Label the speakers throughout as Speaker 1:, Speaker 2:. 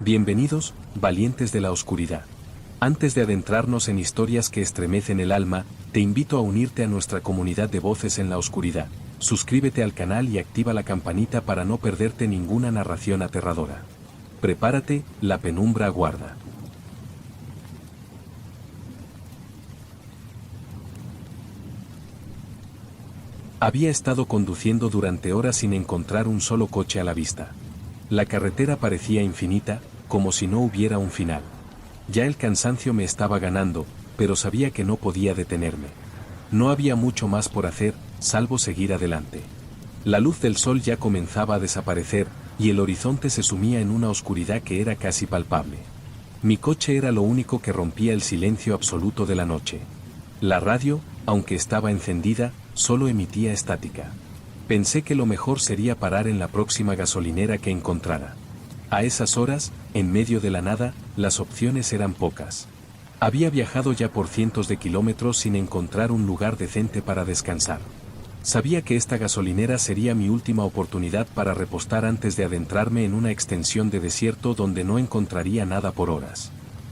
Speaker 1: Bienvenidos, valientes de la oscuridad. Antes de adentrarnos en historias que estremecen el alma, te invito a unirte a nuestra comunidad de voces en la oscuridad. Suscríbete al canal y activa la campanita para no perderte ninguna narración aterradora. Prepárate, la penumbra aguarda. Había estado conduciendo durante horas sin encontrar un solo coche a la vista. La carretera parecía infinita, como si no hubiera un final. Ya el cansancio me estaba ganando, pero sabía que no podía detenerme. No había mucho más por hacer, salvo seguir adelante. La luz del sol ya comenzaba a desaparecer, y el horizonte se sumía en una oscuridad que era casi palpable. Mi coche era lo único que rompía el silencio absoluto de la noche. La radio, aunque estaba encendida, solo emitía estática. Pensé que lo mejor sería parar en la próxima gasolinera que encontrara. A esas horas, en medio de la nada, las opciones eran pocas. Había viajado ya por cientos de kilómetros sin encontrar un lugar decente para descansar. Sabía que esta gasolinera sería mi última oportunidad para repostar antes de adentrarme en una extensión de desierto donde no encontraría nada por horas.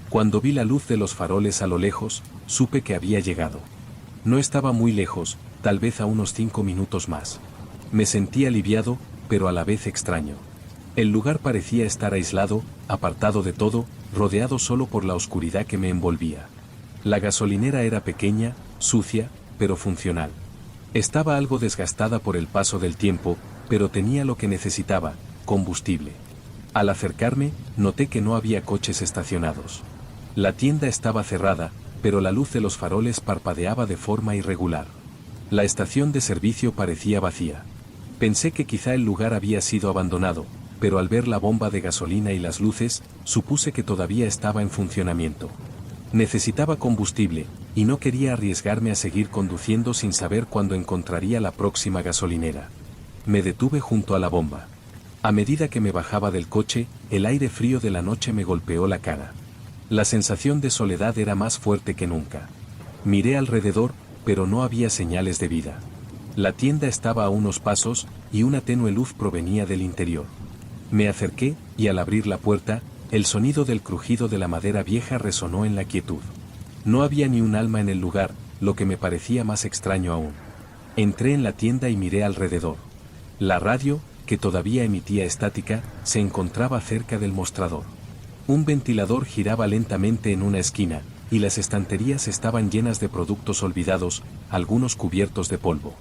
Speaker 1: Cuando vi la luz de los faroles a lo lejos, supe que había llegado. No estaba muy lejos, tal vez a unos 5 minutos más. Me sentí aliviado, pero a la vez extraño. El lugar parecía estar aislado, apartado de todo, rodeado solo por la oscuridad que me envolvía. La gasolinera era pequeña, sucia, pero funcional. Estaba algo desgastada por el paso del tiempo, pero tenía lo que necesitaba, combustible. Al acercarme, noté que no había coches estacionados. La tienda estaba cerrada, pero la luz de los faroles parpadeaba de forma irregular. La estación de servicio parecía vacía. Pensé que quizá el lugar había sido abandonado, pero al ver la bomba de gasolina y las luces, supuse que todavía estaba en funcionamiento. Necesitaba combustible, y no quería arriesgarme a seguir conduciendo sin saber cuándo encontraría la próxima gasolinera. Me detuve junto a la bomba. A medida que me bajaba del coche, el aire frío de la noche me golpeó la cara. La sensación de soledad era más fuerte que nunca. Miré alrededor, pero no había señales de vida. La tienda estaba a unos pasos, y una tenue luz provenía del interior. Me acerqué, y al abrir la puerta, el sonido del crujido de la madera vieja resonó en la quietud. No había ni un alma en el lugar, lo que me parecía más extraño aún. Entré en la tienda y miré alrededor. La radio, que todavía emitía estática, se encontraba cerca del mostrador. Un ventilador giraba lentamente en una esquina, y las estanterías estaban llenas de productos olvidados, algunos cubiertos de polvo.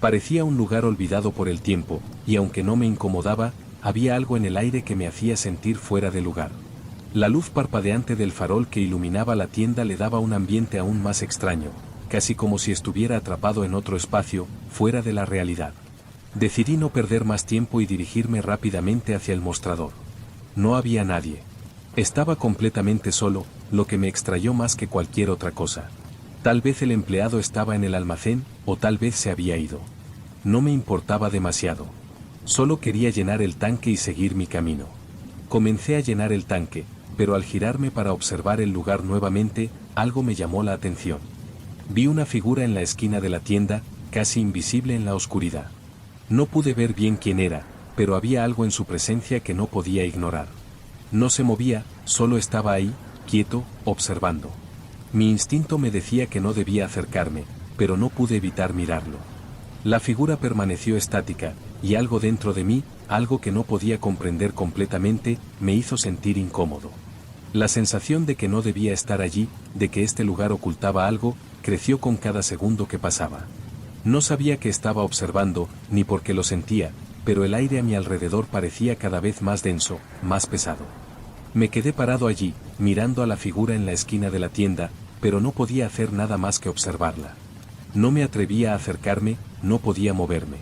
Speaker 1: Parecía un lugar olvidado por el tiempo, y aunque no me incomodaba, había algo en el aire que me hacía sentir fuera de lugar. La luz parpadeante del farol que iluminaba la tienda le daba un ambiente aún más extraño, casi como si estuviera atrapado en otro espacio, fuera de la realidad. Decidí no perder más tiempo y dirigirme rápidamente hacia el mostrador. No había nadie. Estaba completamente solo, lo que me extrañó más que cualquier otra cosa. Tal vez el empleado estaba en el almacén, o tal vez se había ido. No me importaba demasiado. Solo quería llenar el tanque y seguir mi camino. Comencé a llenar el tanque, pero al girarme para observar el lugar nuevamente, algo me llamó la atención. Vi una figura en la esquina de la tienda, casi invisible en la oscuridad. No pude ver bien quién era, pero había algo en su presencia que no podía ignorar. No se movía, solo estaba ahí, quieto, observando. Mi instinto me decía que no debía acercarme, pero no pude evitar mirarlo. La figura permaneció estática, y algo dentro de mí, algo que no podía comprender completamente, me hizo sentir incómodo. La sensación de que no debía estar allí, de que este lugar ocultaba algo, creció con cada segundo que pasaba. No sabía que estaba observando, ni por qué lo sentía, pero el aire a mi alrededor parecía cada vez más denso, más pesado. Me quedé parado allí, mirando a la figura en la esquina de la tienda, pero no podía hacer nada más que observarla. No me atrevía a acercarme, no podía moverme.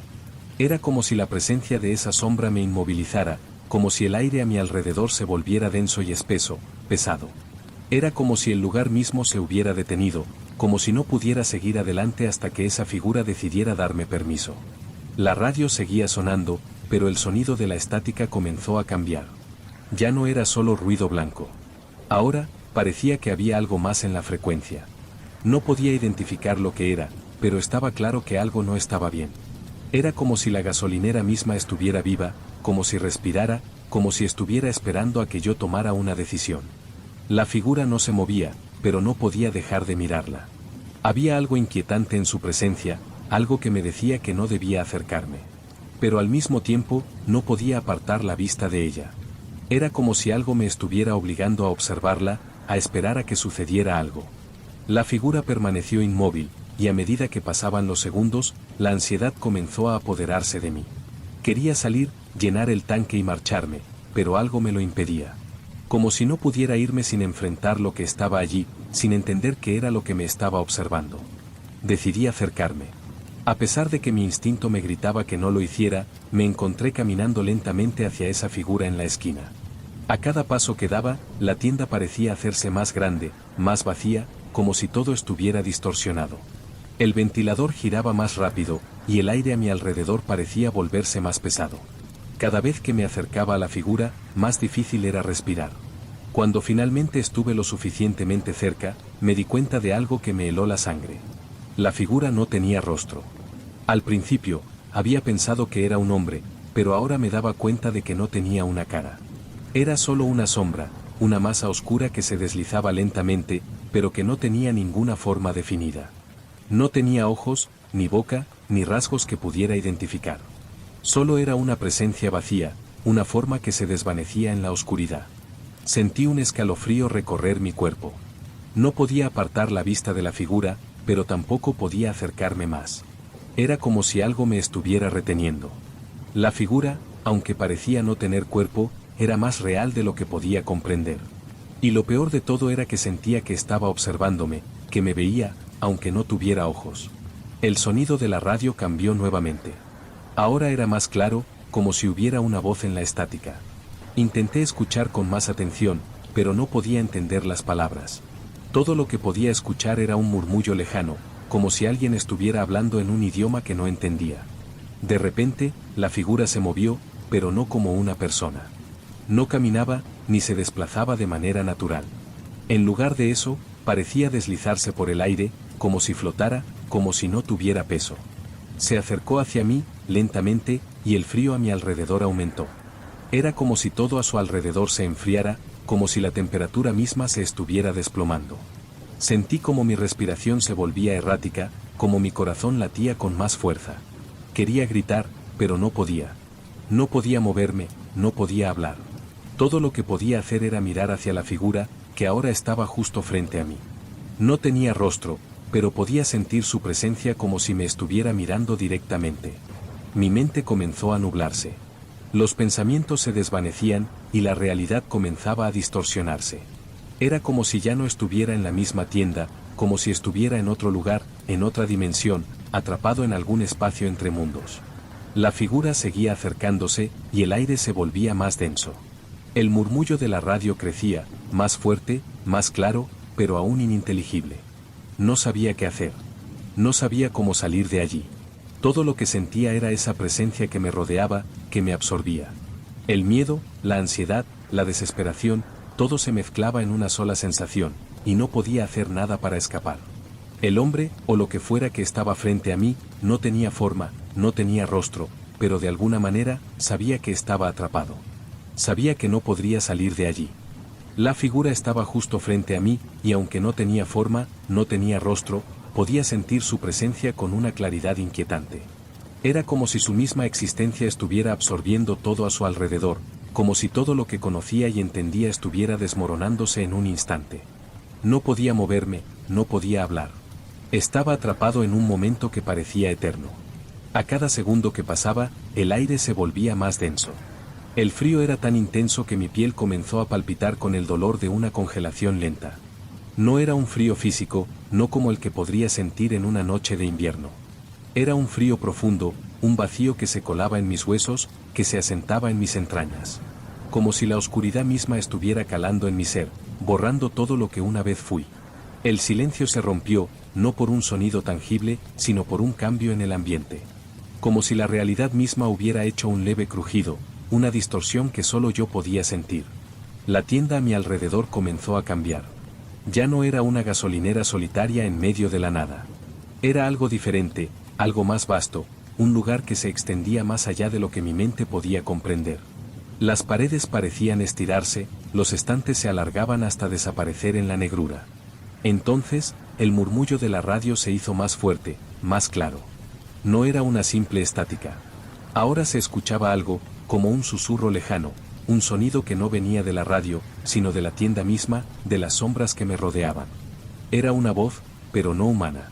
Speaker 1: Era como si la presencia de esa sombra me inmovilizara, como si el aire a mi alrededor se volviera denso y espeso, pesado. Era como si el lugar mismo se hubiera detenido, como si no pudiera seguir adelante hasta que esa figura decidiera darme permiso. La radio seguía sonando, pero el sonido de la estática comenzó a cambiar. Ya no era solo ruido blanco. Ahora, parecía que había algo más en la frecuencia. No podía identificar lo que era, pero estaba claro que algo no estaba bien. Era como si la gasolinera misma estuviera viva, como si respirara, como si estuviera esperando a que yo tomara una decisión. La figura no se movía, pero no podía dejar de mirarla. Había algo inquietante en su presencia, algo que me decía que no debía acercarme. Pero al mismo tiempo, no podía apartar la vista de ella. Era como si algo me estuviera obligando a observarla, a esperar a que sucediera algo. La figura permaneció inmóvil, y a medida que pasaban los segundos, la ansiedad comenzó a apoderarse de mí. Quería salir, llenar el tanque y marcharme, pero algo me lo impedía. Como si no pudiera irme sin enfrentar lo que estaba allí, sin entender qué era lo que me estaba observando. Decidí acercarme. A pesar de que mi instinto me gritaba que no lo hiciera, me encontré caminando lentamente hacia esa figura en la esquina. A cada paso que daba, la tienda parecía hacerse más grande, más vacía, como si todo estuviera distorsionado. El ventilador giraba más rápido, y el aire a mi alrededor parecía volverse más pesado. Cada vez que me acercaba a la figura, más difícil era respirar. Cuando finalmente estuve lo suficientemente cerca, me di cuenta de algo que me heló la sangre. La figura no tenía rostro. Al principio, había pensado que era un hombre, pero ahora me daba cuenta de que no tenía una cara. Era solo una sombra, una masa oscura que se deslizaba lentamente, pero que no tenía ninguna forma definida. No tenía ojos, ni boca, ni rasgos que pudiera identificar. Solo era una presencia vacía, una forma que se desvanecía en la oscuridad. Sentí un escalofrío recorrer mi cuerpo. No podía apartar la vista de la figura, pero tampoco podía acercarme más. Era como si algo me estuviera reteniendo. La figura, aunque parecía no tener cuerpo, era más real de lo que podía comprender. Y lo peor de todo era que sentía que estaba observándome, que me veía, aunque no tuviera ojos. El sonido de la radio cambió nuevamente. Ahora era más claro, como si hubiera una voz en la estática. Intenté escuchar con más atención, pero no podía entender las palabras. Todo lo que podía escuchar era un murmullo lejano, como si alguien estuviera hablando en un idioma que no entendía. De repente, la figura se movió, pero no como una persona. No caminaba, ni se desplazaba de manera natural. En lugar de eso, parecía deslizarse por el aire, como si flotara, como si no tuviera peso. Se acercó hacia mí, lentamente, y el frío a mi alrededor aumentó. Era como si todo a su alrededor se enfriara, como si la temperatura misma se estuviera desplomando. Sentí como mi respiración se volvía errática, como mi corazón latía con más fuerza. Quería gritar, pero no podía. No podía moverme, no podía hablar. Todo lo que podía hacer era mirar hacia la figura, que ahora estaba justo frente a mí. No tenía rostro, pero podía sentir su presencia como si me estuviera mirando directamente. Mi mente comenzó a nublarse. Los pensamientos se desvanecían, y la realidad comenzaba a distorsionarse. Era como si ya no estuviera en la misma tienda, como si estuviera en otro lugar, en otra dimensión, atrapado en algún espacio entre mundos. La figura seguía acercándose, y el aire se volvía más denso. El murmullo de la radio crecía, más fuerte, más claro, pero aún ininteligible. No sabía qué hacer. No sabía cómo salir de allí. Todo lo que sentía era esa presencia que me rodeaba, que me absorbía. El miedo, la ansiedad, la desesperación, todo se mezclaba en una sola sensación, y no podía hacer nada para escapar. El hombre, o lo que fuera que estaba frente a mí, no tenía forma, no tenía rostro, pero de alguna manera, sabía que estaba atrapado. Sabía que no podría salir de allí. La figura estaba justo frente a mí, y aunque no tenía forma, no tenía rostro, podía sentir su presencia con una claridad inquietante. Era como si su misma existencia estuviera absorbiendo todo a su alrededor, como si todo lo que conocía y entendía estuviera desmoronándose en un instante. No podía moverme, no podía hablar. Estaba atrapado en un momento que parecía eterno. A cada segundo que pasaba, el aire se volvía más denso. El frío era tan intenso que mi piel comenzó a palpitar con el dolor de una congelación lenta. No era un frío físico, no como el que podría sentir en una noche de invierno. Era un frío profundo, un vacío que se colaba en mis huesos, que se asentaba en mis entrañas. Como si la oscuridad misma estuviera calando en mi ser, borrando todo lo que una vez fui. El silencio se rompió, no por un sonido tangible, sino por un cambio en el ambiente. Como si la realidad misma hubiera hecho un leve crujido, una distorsión que solo yo podía sentir. La tienda a mi alrededor comenzó a cambiar. Ya no era una gasolinera solitaria en medio de la nada. Era algo diferente, algo más vasto, un lugar que se extendía más allá de lo que mi mente podía comprender. Las paredes parecían estirarse, los estantes se alargaban hasta desaparecer en la negrura. Entonces, el murmullo de la radio se hizo más fuerte, más claro. No era una simple estática. Ahora se escuchaba algo, como un susurro lejano, un sonido que no venía de la radio, sino de la tienda misma, de las sombras que me rodeaban. Era una voz, pero no humana.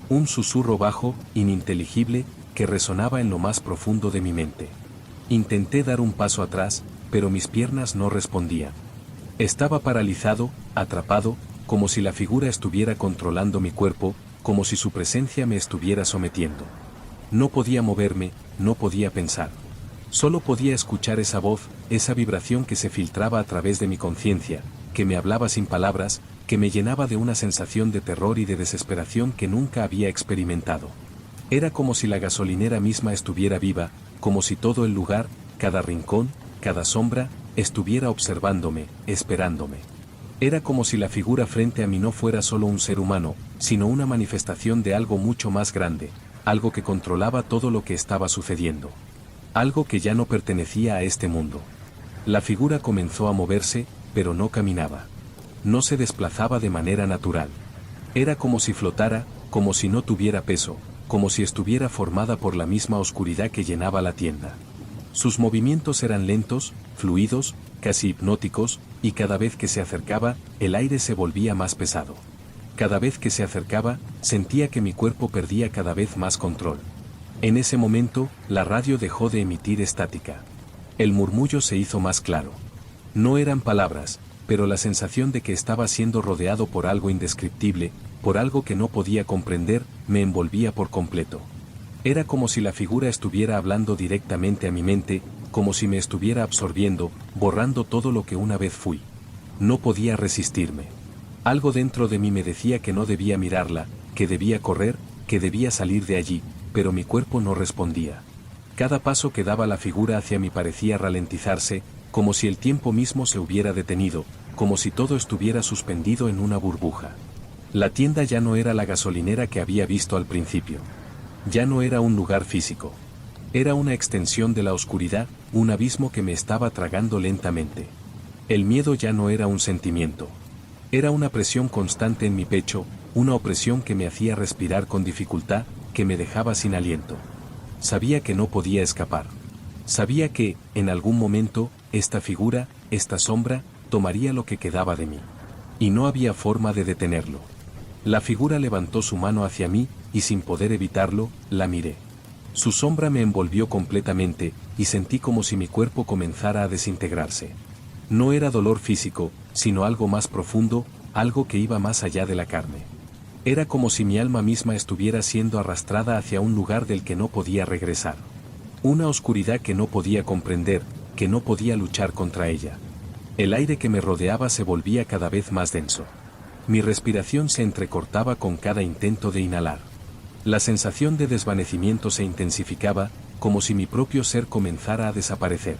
Speaker 1: Un susurro bajo, ininteligible, que resonaba en lo más profundo de mi mente. Intenté dar un paso atrás, pero mis piernas no respondían. Estaba paralizado, atrapado, como si la figura estuviera controlando mi cuerpo, como si su presencia me estuviera sometiendo. No podía moverme, no podía pensar. Solo podía escuchar esa voz, esa vibración que se filtraba a través de mi conciencia, que me hablaba sin palabras, que me llenaba de una sensación de terror y de desesperación que nunca había experimentado. Era como si la gasolinera misma estuviera viva, como si todo el lugar, cada rincón, cada sombra, estuviera observándome, esperándome. Era como si la figura frente a mí no fuera solo un ser humano, sino una manifestación de algo mucho más grande, algo que controlaba todo lo que estaba sucediendo. Algo que ya no pertenecía a este mundo. La figura comenzó a moverse, pero no caminaba. No se desplazaba de manera natural. Era como si flotara, como si no tuviera peso, como si estuviera formada por la misma oscuridad que llenaba la tienda. Sus movimientos eran lentos, fluidos, casi hipnóticos, y cada vez que se acercaba, el aire se volvía más pesado. Cada vez que se acercaba, sentía que mi cuerpo perdía cada vez más control. En ese momento, la radio dejó de emitir estática. El murmullo se hizo más claro. No eran palabras, pero la sensación de que estaba siendo rodeado por algo indescriptible, por algo que no podía comprender, me envolvía por completo. Era como si la figura estuviera hablando directamente a mi mente, como si me estuviera absorbiendo, borrando todo lo que una vez fui. No podía resistirme. Algo dentro de mí me decía que no debía mirarla, que debía correr, que debía salir de allí, pero mi cuerpo no respondía. Cada paso que daba la figura hacia mí parecía ralentizarse, como si el tiempo mismo se hubiera detenido, como si todo estuviera suspendido en una burbuja. La tienda ya no era la gasolinera que había visto al principio. Ya no era un lugar físico. Era una extensión de la oscuridad, un abismo que me estaba tragando lentamente. El miedo ya no era un sentimiento. Era una presión constante en mi pecho, una opresión que me hacía respirar con dificultad, que me dejaba sin aliento. Sabía que no podía escapar. Sabía que, en algún momento, esta figura, esta sombra, tomaría lo que quedaba de mí. Y no había forma de detenerlo. La figura levantó su mano hacia mí, y sin poder evitarlo, la miré. Su sombra me envolvió completamente, y sentí como si mi cuerpo comenzara a desintegrarse. No era dolor físico, sino algo más profundo, algo que iba más allá de la carne. Era como si mi alma misma estuviera siendo arrastrada hacia un lugar del que no podía regresar. Una oscuridad que no podía comprender, que no podía luchar contra ella. El aire que me rodeaba se volvía cada vez más denso. Mi respiración se entrecortaba con cada intento de inhalar. La sensación de desvanecimiento se intensificaba, como si mi propio ser comenzara a desaparecer.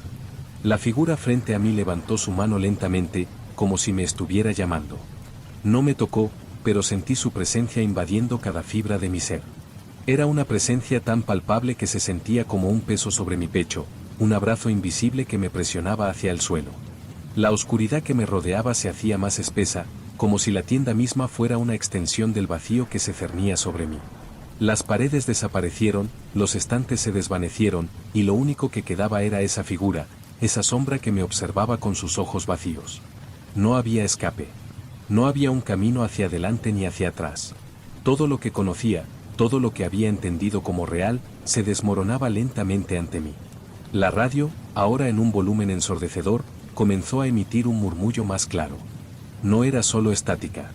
Speaker 1: La figura frente a mí levantó su mano lentamente, como si me estuviera llamando. No me tocó, pero sentí su presencia invadiendo cada fibra de mi ser. Era una presencia tan palpable que se sentía como un peso sobre mi pecho, un abrazo invisible que me presionaba hacia el suelo. La oscuridad que me rodeaba se hacía más espesa, como si la tienda misma fuera una extensión del vacío que se cernía sobre mí. Las paredes desaparecieron, los estantes se desvanecieron, y lo único que quedaba era esa figura, esa sombra que me observaba con sus ojos vacíos. No había escape. No había un camino hacia adelante ni hacia atrás. Todo lo que conocía, todo lo que había entendido como real, se desmoronaba lentamente ante mí. La radio, ahora en un volumen ensordecedor, comenzó a emitir un murmullo más claro. No era solo estática.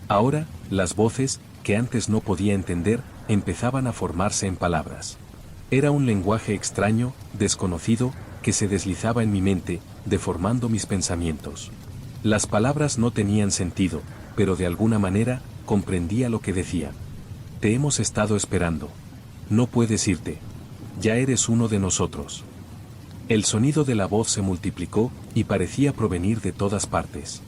Speaker 1: Ahora, las voces, que antes no podía entender, empezaban a formarse en palabras. Era un lenguaje extraño, desconocido, que se deslizaba en mi mente, deformando mis pensamientos. Las palabras no tenían sentido, pero de alguna manera, comprendía lo que decían. Te hemos estado esperando. No puedes irte. Ya eres uno de nosotros. El sonido de la voz se multiplicó, y parecía provenir de todas partes.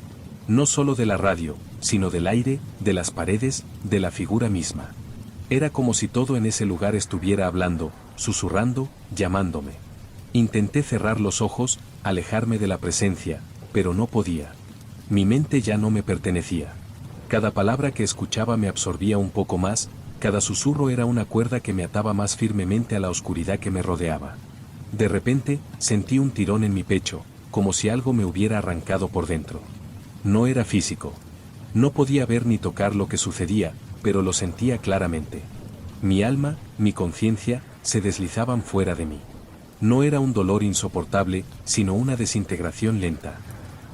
Speaker 1: No solo de la radio, sino del aire, de las paredes, de la figura misma. Era como si todo en ese lugar estuviera hablando, susurrando, llamándome. Intenté cerrar los ojos, alejarme de la presencia, pero no podía. Mi mente ya no me pertenecía. Cada palabra que escuchaba me absorbía un poco más, cada susurro era una cuerda que me ataba más firmemente a la oscuridad que me rodeaba. De repente, sentí un tirón en mi pecho, como si algo me hubiera arrancado por dentro. No era físico. No podía ver ni tocar lo que sucedía, pero lo sentía claramente. Mi alma, mi conciencia, se deslizaban fuera de mí. No era un dolor insoportable, sino una desintegración lenta.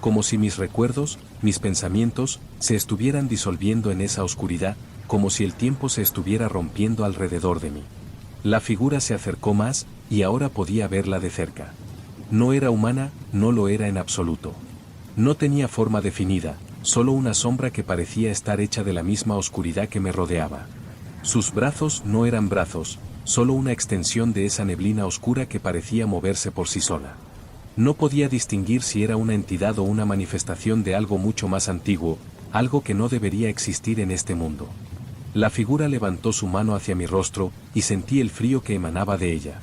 Speaker 1: Como si mis recuerdos, mis pensamientos, se estuvieran disolviendo en esa oscuridad, como si el tiempo se estuviera rompiendo alrededor de mí. La figura se acercó más, y ahora podía verla de cerca. No era humana, no lo era en absoluto. No tenía forma definida, solo una sombra que parecía estar hecha de la misma oscuridad que me rodeaba. Sus brazos no eran brazos, solo una extensión de esa neblina oscura que parecía moverse por sí sola. No podía distinguir si era una entidad o una manifestación de algo mucho más antiguo, algo que no debería existir en este mundo. La figura levantó su mano hacia mi rostro, y sentí el frío que emanaba de ella.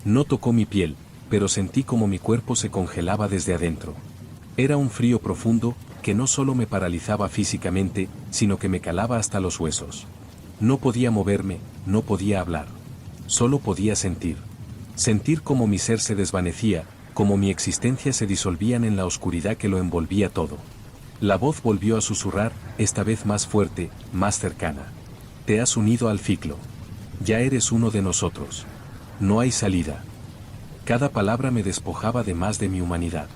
Speaker 1: No tocó mi piel, pero sentí como mi cuerpo se congelaba desde adentro. Era un frío profundo, que no solo me paralizaba físicamente, sino que me calaba hasta los huesos. No podía moverme, no podía hablar. Solo podía sentir. Sentir como mi ser se desvanecía, como mi existencia se disolvían en la oscuridad que lo envolvía todo. La voz volvió a susurrar, esta vez más fuerte, más cercana. Te has unido al ciclo. Ya eres uno de nosotros. No hay salida. Cada palabra me despojaba de más de mi humanidad.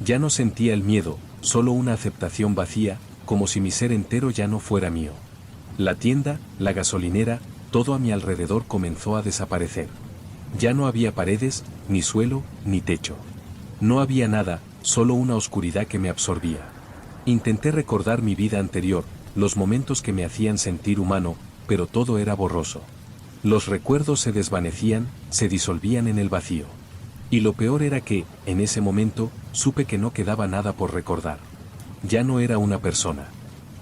Speaker 1: Ya no sentía el miedo, solo una aceptación vacía, como si mi ser entero ya no fuera mío. La tienda, la gasolinera, todo a mi alrededor comenzó a desaparecer. Ya no había paredes, ni suelo, ni techo. No había nada, solo una oscuridad que me absorbía. Intenté recordar mi vida anterior, los momentos que me hacían sentir humano, pero todo era borroso. Los recuerdos se desvanecían, se disolvían en el vacío. Y lo peor era que, en ese momento, supe que no quedaba nada por recordar. Ya no era una persona.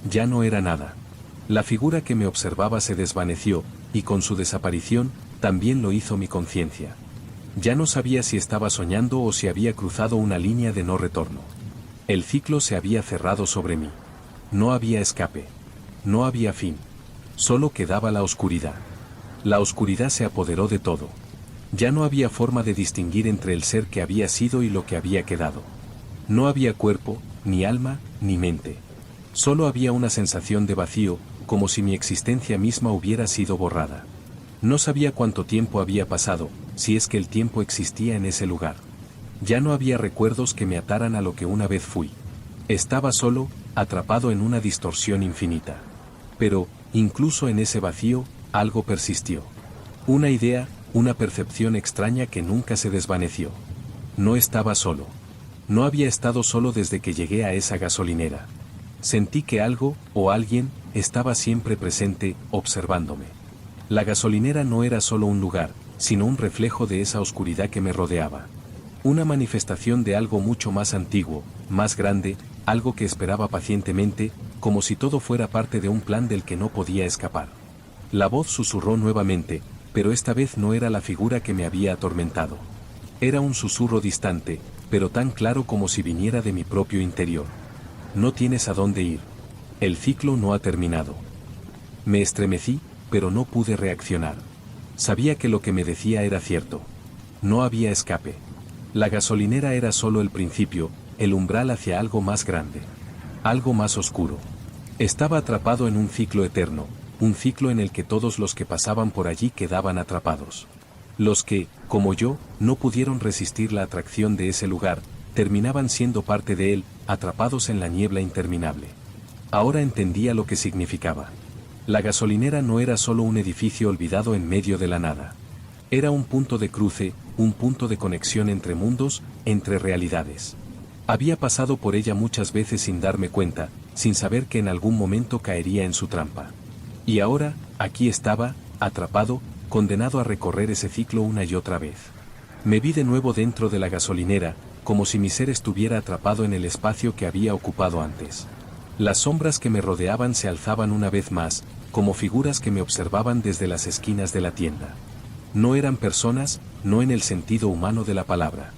Speaker 1: Ya no era nada. La figura que me observaba se desvaneció, y con su desaparición, también lo hizo mi conciencia. Ya no sabía si estaba soñando o si había cruzado una línea de no retorno. El ciclo se había cerrado sobre mí. No había escape. No había fin. Solo quedaba la oscuridad. La oscuridad se apoderó de todo. Ya no había forma de distinguir entre el ser que había sido y lo que había quedado. No había cuerpo, ni alma, ni mente. Solo había una sensación de vacío, como si mi existencia misma hubiera sido borrada. No sabía cuánto tiempo había pasado, si es que el tiempo existía en ese lugar. Ya no había recuerdos que me ataran a lo que una vez fui. Estaba solo, atrapado en una distorsión infinita. Pero, incluso en ese vacío, algo persistió. Una idea, una percepción extraña que nunca se desvaneció. No estaba solo. No había estado solo desde que llegué a esa gasolinera. Sentí que algo, o alguien, estaba siempre presente, observándome. La gasolinera no era solo un lugar, sino un reflejo de esa oscuridad que me rodeaba. Una manifestación de algo mucho más antiguo, más grande, algo que esperaba pacientemente, como si todo fuera parte de un plan del que no podía escapar. La voz susurró nuevamente, pero esta vez no era la figura que me había atormentado. Era un susurro distante, pero tan claro como si viniera de mi propio interior. No tienes a dónde ir. El ciclo no ha terminado. Me estremecí, pero no pude reaccionar. Sabía que lo que me decía era cierto. No había escape. La gasolinera era solo el principio, el umbral hacia algo más grande. Algo más oscuro. Estaba atrapado en un ciclo eterno, un ciclo en el que todos los que pasaban por allí quedaban atrapados. Los que, como yo, no pudieron resistir la atracción de ese lugar, terminaban siendo parte de él, atrapados en la niebla interminable. Ahora entendía lo que significaba. La gasolinera no era solo un edificio olvidado en medio de la nada. Era un punto de cruce, un punto de conexión entre mundos, entre realidades. Había pasado por ella muchas veces sin darme cuenta, sin saber que en algún momento caería en su trampa. Y ahora, aquí estaba, atrapado, condenado a recorrer ese ciclo una y otra vez. Me vi de nuevo dentro de la gasolinera, como si mi ser estuviera atrapado en el espacio que había ocupado antes. Las sombras que me rodeaban se alzaban una vez más, como figuras que me observaban desde las esquinas de la tienda. No eran personas, no en el sentido humano de la palabra.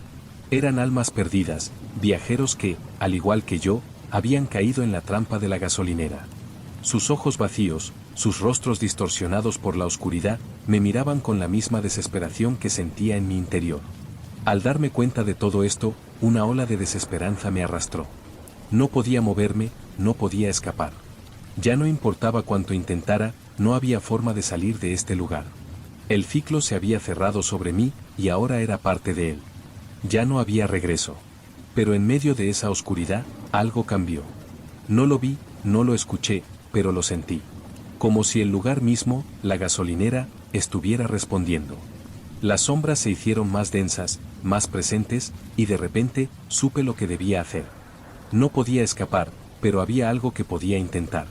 Speaker 1: Eran almas perdidas, viajeros que, al igual que yo, habían caído en la trampa de la gasolinera. Sus ojos vacíos, sus rostros distorsionados por la oscuridad, me miraban con la misma desesperación que sentía en mi interior. Al darme cuenta de todo esto, una ola de desesperanza me arrastró. No podía moverme, no podía escapar. Ya no importaba cuánto intentara, no había forma de salir de este lugar. El ciclo se había cerrado sobre mí, y ahora era parte de él. Ya no había regreso. Pero en medio de esa oscuridad, algo cambió. No lo vi, no lo escuché, pero lo sentí. Como si el lugar mismo, la gasolinera, estuviera respondiendo. Las sombras se hicieron más densas, más presentes, y de repente, supe lo que debía hacer. No podía escapar, pero había algo que podía intentar.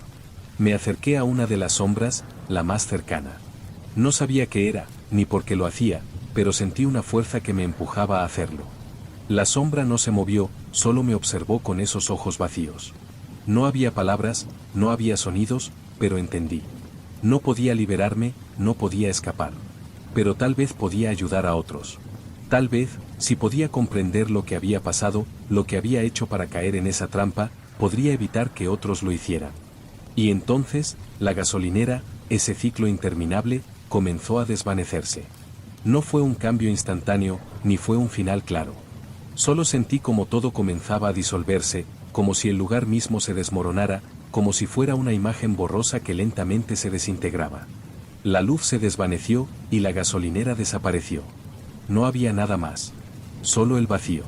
Speaker 1: Me acerqué a una de las sombras, la más cercana. No sabía qué era, ni por qué lo hacía, pero sentí una fuerza que me empujaba a hacerlo. La sombra no se movió, solo me observó con esos ojos vacíos. No había palabras, no había sonidos, pero entendí. No podía liberarme, no podía escapar. Pero tal vez podía ayudar a otros. Tal vez, si podía comprender lo que había pasado, lo que había hecho para caer en esa trampa, podría evitar que otros lo hicieran. Y entonces, la gasolinera, ese ciclo interminable, comenzó a desvanecerse. No fue un cambio instantáneo, ni fue un final claro. Solo sentí como todo comenzaba a disolverse, como si el lugar mismo se desmoronara, como si fuera una imagen borrosa que lentamente se desintegraba. La luz se desvaneció, y la gasolinera desapareció. No había nada más. Solo el vacío.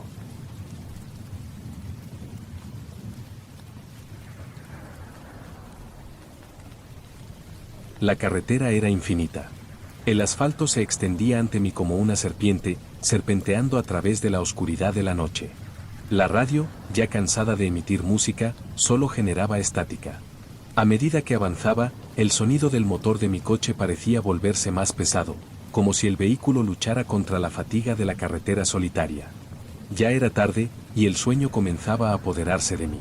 Speaker 1: La carretera era infinita. El asfalto se extendía ante mí como una serpiente, serpenteando a través de la oscuridad de la noche. La radio, ya cansada de emitir música, solo generaba estática. A medida que avanzaba, el sonido del motor de mi coche parecía volverse más pesado, como si el vehículo luchara contra la fatiga de la carretera solitaria. Ya era tarde, y el sueño comenzaba a apoderarse de mí.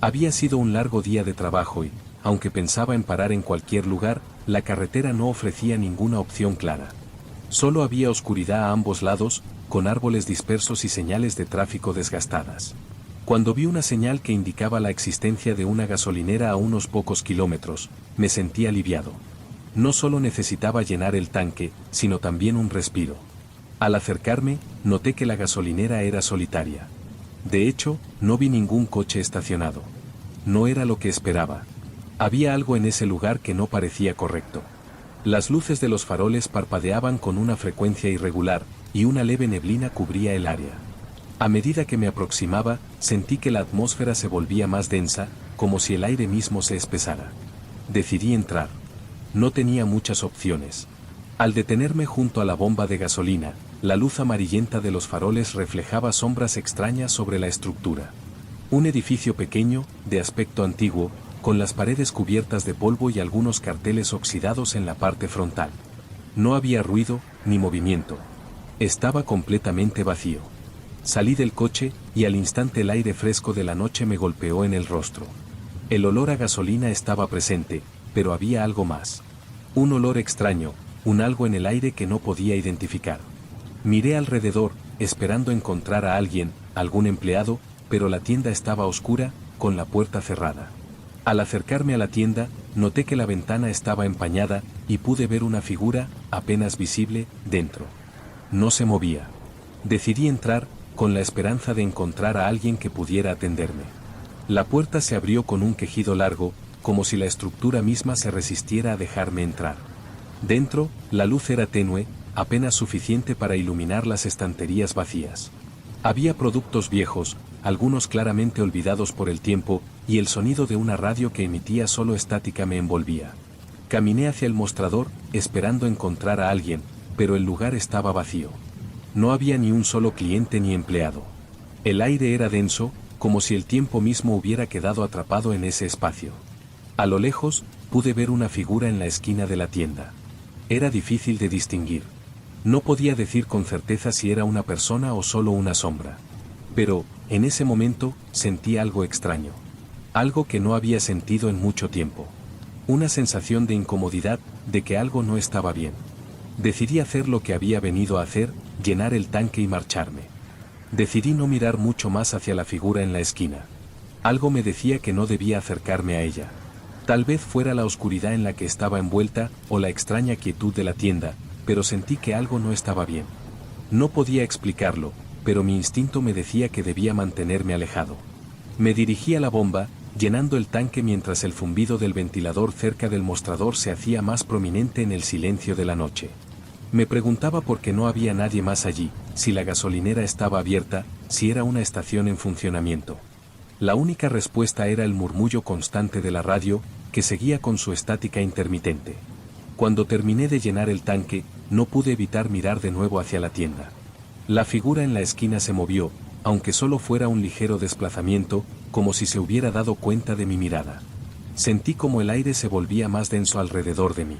Speaker 1: Había sido un largo día de trabajo y, aunque pensaba en parar en cualquier lugar, la carretera no ofrecía ninguna opción clara. Solo había oscuridad a ambos lados, con árboles dispersos y señales de tráfico desgastadas. Cuando vi una señal que indicaba la existencia de una gasolinera a unos pocos kilómetros, me sentí aliviado. No solo necesitaba llenar el tanque, sino también un respiro. Al acercarme, noté que la gasolinera era solitaria. De hecho, no vi ningún coche estacionado. No era lo que esperaba. Había algo en ese lugar que no parecía correcto. Las luces de los faroles parpadeaban con una frecuencia irregular, y una leve neblina cubría el área. A medida que me aproximaba, sentí que la atmósfera se volvía más densa, como si el aire mismo se espesara. Decidí entrar. No tenía muchas opciones. Al detenerme junto a la bomba de gasolina, la luz amarillenta de los faroles reflejaba sombras extrañas sobre la estructura. Un edificio pequeño, de aspecto antiguo, con las paredes cubiertas de polvo y algunos carteles oxidados en la parte frontal. No había ruido, ni movimiento. Estaba completamente vacío. Salí del coche, y al instante el aire fresco de la noche me golpeó en el rostro. El olor a gasolina estaba presente, pero había algo más. Un olor extraño, un algo en el aire que no podía identificar. Miré alrededor, esperando encontrar a alguien, algún empleado, pero la tienda estaba oscura, con la puerta cerrada. Al acercarme a la tienda, noté que la ventana estaba empañada, y pude ver una figura, apenas visible, dentro. No se movía. Decidí entrar, con la esperanza de encontrar a alguien que pudiera atenderme. La puerta se abrió con un quejido largo, como si la estructura misma se resistiera a dejarme entrar. Dentro, la luz era tenue, apenas suficiente para iluminar las estanterías vacías. Había productos viejos, algunos claramente olvidados por el tiempo, y el sonido de una radio que emitía solo estática me envolvía. Caminé hacia el mostrador, esperando encontrar a alguien, pero el lugar estaba vacío. No había ni un solo cliente ni empleado. El aire era denso, como si el tiempo mismo hubiera quedado atrapado en ese espacio. A lo lejos, pude ver una figura en la esquina de la tienda. Era difícil de distinguir. No podía decir con certeza si era una persona o solo una sombra. Pero, en ese momento, sentí algo extraño. Algo que no había sentido en mucho tiempo. Una sensación de incomodidad, de que algo no estaba bien. Decidí hacer lo que había venido a hacer, llenar el tanque y marcharme. Decidí no mirar mucho más hacia la figura en la esquina. Algo me decía que no debía acercarme a ella. Tal vez fuera la oscuridad en la que estaba envuelta o la extraña quietud de la tienda, pero sentí que algo no estaba bien. No podía explicarlo, pero mi instinto me decía que debía mantenerme alejado. Me dirigí a la bomba, llenando el tanque mientras el zumbido del ventilador cerca del mostrador se hacía más prominente en el silencio de la noche. Me preguntaba por qué no había nadie más allí, si la gasolinera estaba abierta, si era una estación en funcionamiento. La única respuesta era el murmullo constante de la radio, que seguía con su estática intermitente. Cuando terminé de llenar el tanque, no pude evitar mirar de nuevo hacia la tienda. La figura en la esquina se movió, aunque solo fuera un ligero desplazamiento, como si se hubiera dado cuenta de mi mirada. Sentí como el aire se volvía más denso alrededor de mí.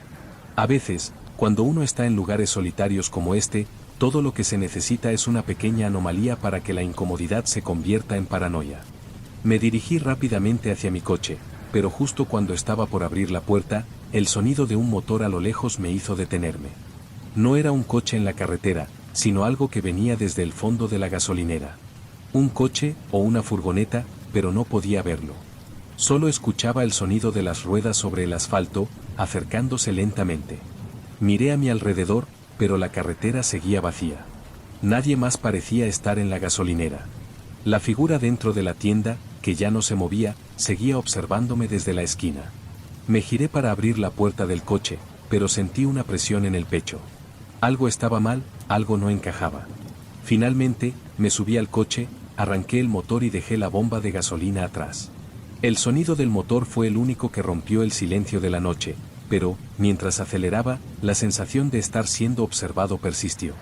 Speaker 1: A veces, cuando uno está en lugares solitarios como este, todo lo que se necesita es una pequeña anomalía para que la incomodidad se convierta en paranoia. Me dirigí rápidamente hacia mi coche, pero justo cuando estaba por abrir la puerta, el sonido de un motor a lo lejos me hizo detenerme. No era un coche en la carretera, sino algo que venía desde el fondo de la gasolinera. Un coche o una furgoneta, pero no podía verlo. Solo escuchaba el sonido de las ruedas sobre el asfalto, acercándose lentamente. Miré a mi alrededor, pero la carretera seguía vacía. Nadie más parecía estar en la gasolinera. La figura dentro de la tienda, que ya no se movía, seguía observándome desde la esquina. Me giré para abrir la puerta del coche, pero sentí una presión en el pecho. Algo estaba mal, algo no encajaba. Finalmente, me subí al coche, arranqué el motor y dejé la bomba de gasolina atrás. El sonido del motor fue el único que rompió el silencio de la noche, pero, mientras aceleraba, la sensación de estar siendo observado persistió.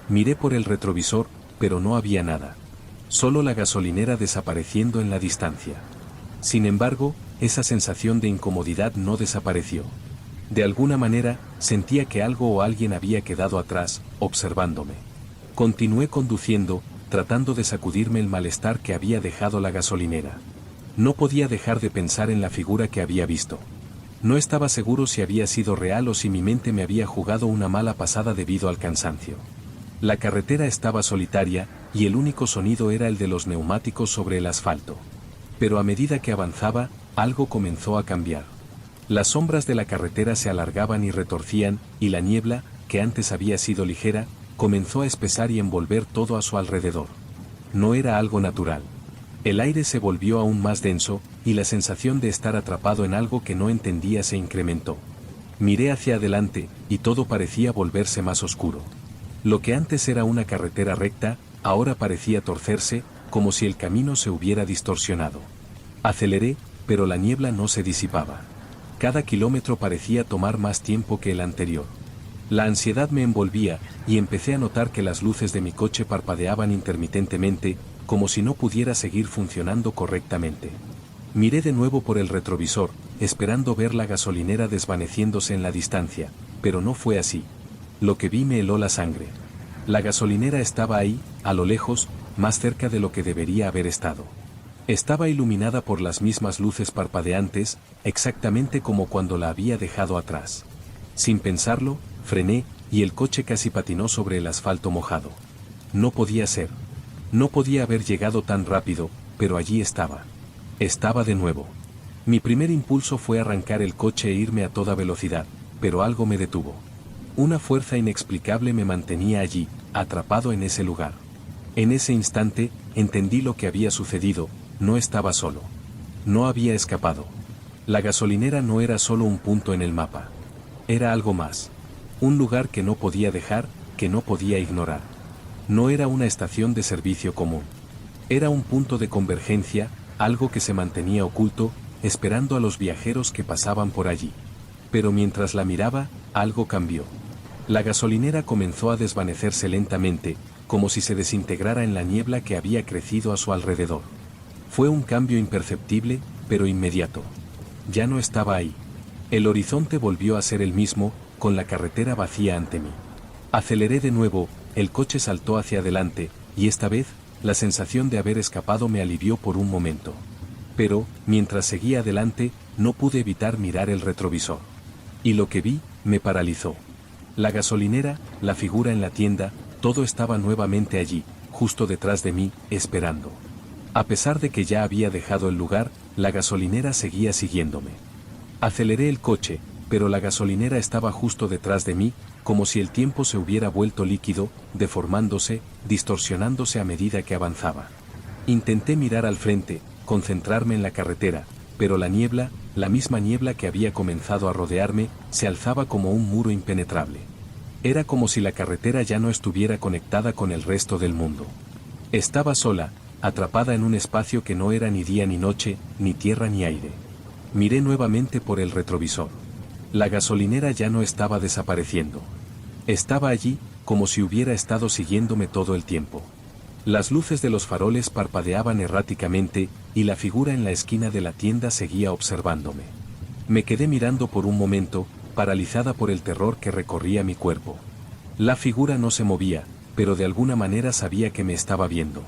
Speaker 1: Miré por el retrovisor, pero no había nada. Solo la gasolinera desapareciendo en la distancia. Sin embargo, esa sensación de incomodidad no desapareció. De alguna manera, sentía que algo o alguien había quedado atrás, observándome. Continué conduciendo, tratando de sacudirme el malestar que había dejado la gasolinera. No podía dejar de pensar en la figura que había visto. No estaba seguro si había sido real o si mi mente me había jugado una mala pasada debido al cansancio. La carretera estaba solitaria, y el único sonido era el de los neumáticos sobre el asfalto. Pero a medida que avanzaba, algo comenzó a cambiar. Las sombras de la carretera se alargaban y retorcían, y la niebla, que antes había sido ligera, comenzó a espesar y envolver todo a su alrededor. No era algo natural. El aire se volvió aún más denso, y la sensación de estar atrapado en algo que no entendía se incrementó. Miré hacia adelante, y todo parecía volverse más oscuro. Lo que antes era una carretera recta, ahora parecía torcerse, como si el camino se hubiera distorsionado. Aceleré, pero la niebla no se disipaba. Cada kilómetro parecía tomar más tiempo que el anterior. La ansiedad me envolvía, y empecé a notar que las luces de mi coche parpadeaban intermitentemente, como si no pudiera seguir funcionando correctamente. Miré de nuevo por el retrovisor, esperando ver la gasolinera desvaneciéndose en la distancia, pero no fue así. Lo que vi me heló la sangre. La gasolinera estaba ahí, a lo lejos, más cerca de lo que debería haber estado. Estaba iluminada por las mismas luces parpadeantes, exactamente como cuando la había dejado atrás. Sin pensarlo, frené, y el coche casi patinó sobre el asfalto mojado. No podía ser. No podía haber llegado tan rápido, pero allí estaba. Estaba de nuevo. Mi primer impulso fue arrancar el coche e irme a toda velocidad, pero algo me detuvo. Una fuerza inexplicable me mantenía allí, atrapado en ese lugar. En ese instante, entendí lo que había sucedido, no estaba solo. No había escapado. La gasolinera no era solo un punto en el mapa. Era algo más. Un lugar que no podía dejar, que no podía ignorar. No era una estación de servicio común. Era un punto de convergencia, algo que se mantenía oculto, esperando a los viajeros que pasaban por allí. Pero mientras la miraba, algo cambió. La gasolinera comenzó a desvanecerse lentamente, como si se desintegrara en la niebla que había crecido a su alrededor. Fue un cambio imperceptible, pero inmediato. Ya no estaba ahí. El horizonte volvió a ser el mismo, con la carretera vacía ante mí. Aceleré de nuevo, el coche saltó hacia adelante, y esta vez, la sensación de haber escapado me alivió por un momento. Pero, mientras seguía adelante, no pude evitar mirar el retrovisor. Y lo que vi, me paralizó. La gasolinera, la figura en la tienda, todo estaba nuevamente allí, justo detrás de mí, esperando. A pesar de que ya había dejado el lugar, la gasolinera seguía siguiéndome. Aceleré el coche, pero la gasolinera estaba justo detrás de mí, como si el tiempo se hubiera vuelto líquido, deformándose, distorsionándose a medida que avanzaba. Intenté mirar al frente, concentrarme en la carretera, pero la niebla, la misma niebla que había comenzado a rodearme, se alzaba como un muro impenetrable. Era como si la carretera ya no estuviera conectada con el resto del mundo. Estaba sola, atrapada en un espacio que no era ni día ni noche, ni tierra ni aire. Miré nuevamente por el retrovisor. La gasolinera ya no estaba desapareciendo. Estaba allí, como si hubiera estado siguiéndome todo el tiempo. Las luces de los faroles parpadeaban erráticamente, y la figura en la esquina de la tienda seguía observándome. Me quedé mirando por un momento, paralizada por el terror que recorría mi cuerpo. La figura no se movía, pero de alguna manera sabía que me estaba viendo.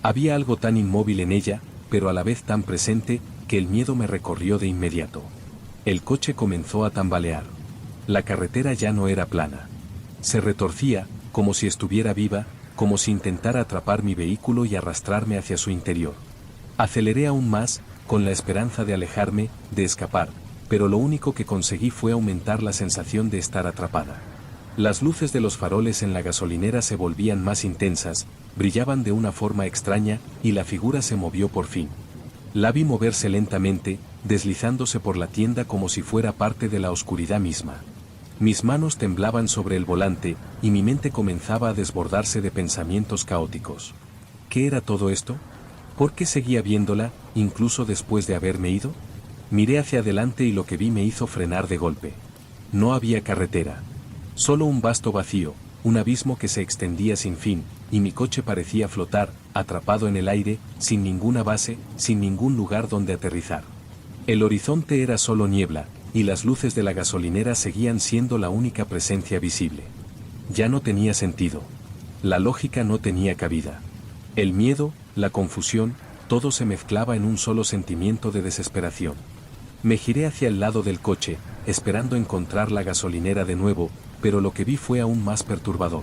Speaker 1: Había algo tan inmóvil en ella, pero a la vez tan presente, que el miedo me recorrió de inmediato. El coche comenzó a tambalear. La carretera ya no era plana. Se retorcía, como si estuviera viva, como si intentara atrapar mi vehículo y arrastrarme hacia su interior. Aceleré aún más, con la esperanza de alejarme, de escapar, pero lo único que conseguí fue aumentar la sensación de estar atrapada. Las luces de los faroles en la gasolinera se volvían más intensas, brillaban de una forma extraña, y la figura se movió por fin. La vi moverse lentamente, deslizándose por la tienda como si fuera parte de la oscuridad misma. Mis manos temblaban sobre el volante, y mi mente comenzaba a desbordarse de pensamientos caóticos. ¿Qué era todo esto? ¿Por qué seguía viéndola, incluso después de haberme ido? Miré hacia adelante y lo que vi me hizo frenar de golpe. No había carretera. Solo un vasto vacío, un abismo que se extendía sin fin, y mi coche parecía flotar, atrapado en el aire, sin ninguna base, sin ningún lugar donde aterrizar. El horizonte era solo niebla, y las luces de la gasolinera seguían siendo la única presencia visible. Ya no tenía sentido. La lógica no tenía cabida. El miedo, la confusión, todo se mezclaba en un solo sentimiento de desesperación. Me giré hacia el lado del coche, esperando encontrar la gasolinera de nuevo, pero lo que vi fue aún más perturbador.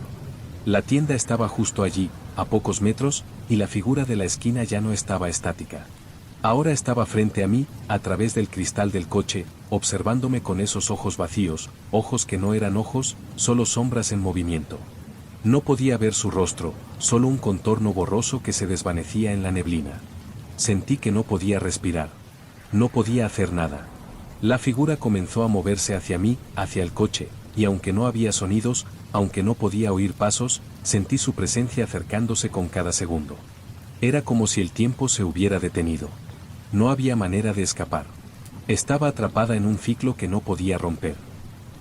Speaker 1: La tienda estaba justo allí, a pocos metros, y la figura de la esquina ya no estaba estática. Ahora estaba frente a mí, a través del cristal del coche, observándome con esos ojos vacíos, ojos que no eran ojos, solo sombras en movimiento. No podía ver su rostro, solo un contorno borroso que se desvanecía en la neblina. Sentí que no podía respirar. No podía hacer nada. La figura comenzó a moverse hacia mí, hacia el coche, y aunque no había sonidos, aunque no podía oír pasos, sentí su presencia acercándose con cada segundo. Era como si el tiempo se hubiera detenido. No había manera de escapar. Estaba atrapada en un ciclo que no podía romper.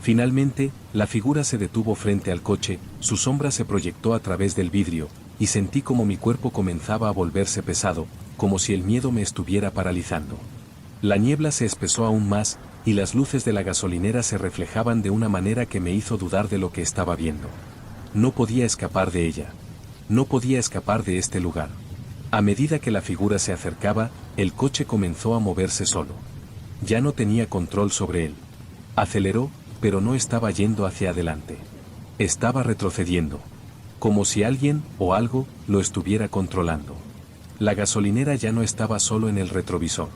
Speaker 1: Finalmente, la figura se detuvo frente al coche, su sombra se proyectó a través del vidrio, y sentí como mi cuerpo comenzaba a volverse pesado, como si el miedo me estuviera paralizando. La niebla se espesó aún más, y las luces de la gasolinera se reflejaban de una manera que me hizo dudar de lo que estaba viendo. No podía escapar de ella. No podía escapar de este lugar. A medida que la figura se acercaba, el coche comenzó a moverse solo. Ya no tenía control sobre él. Aceleró, pero no estaba yendo hacia adelante. Estaba retrocediendo. Como si alguien, o algo, lo estuviera controlando. La gasolinera ya no estaba solo en el retrovisor.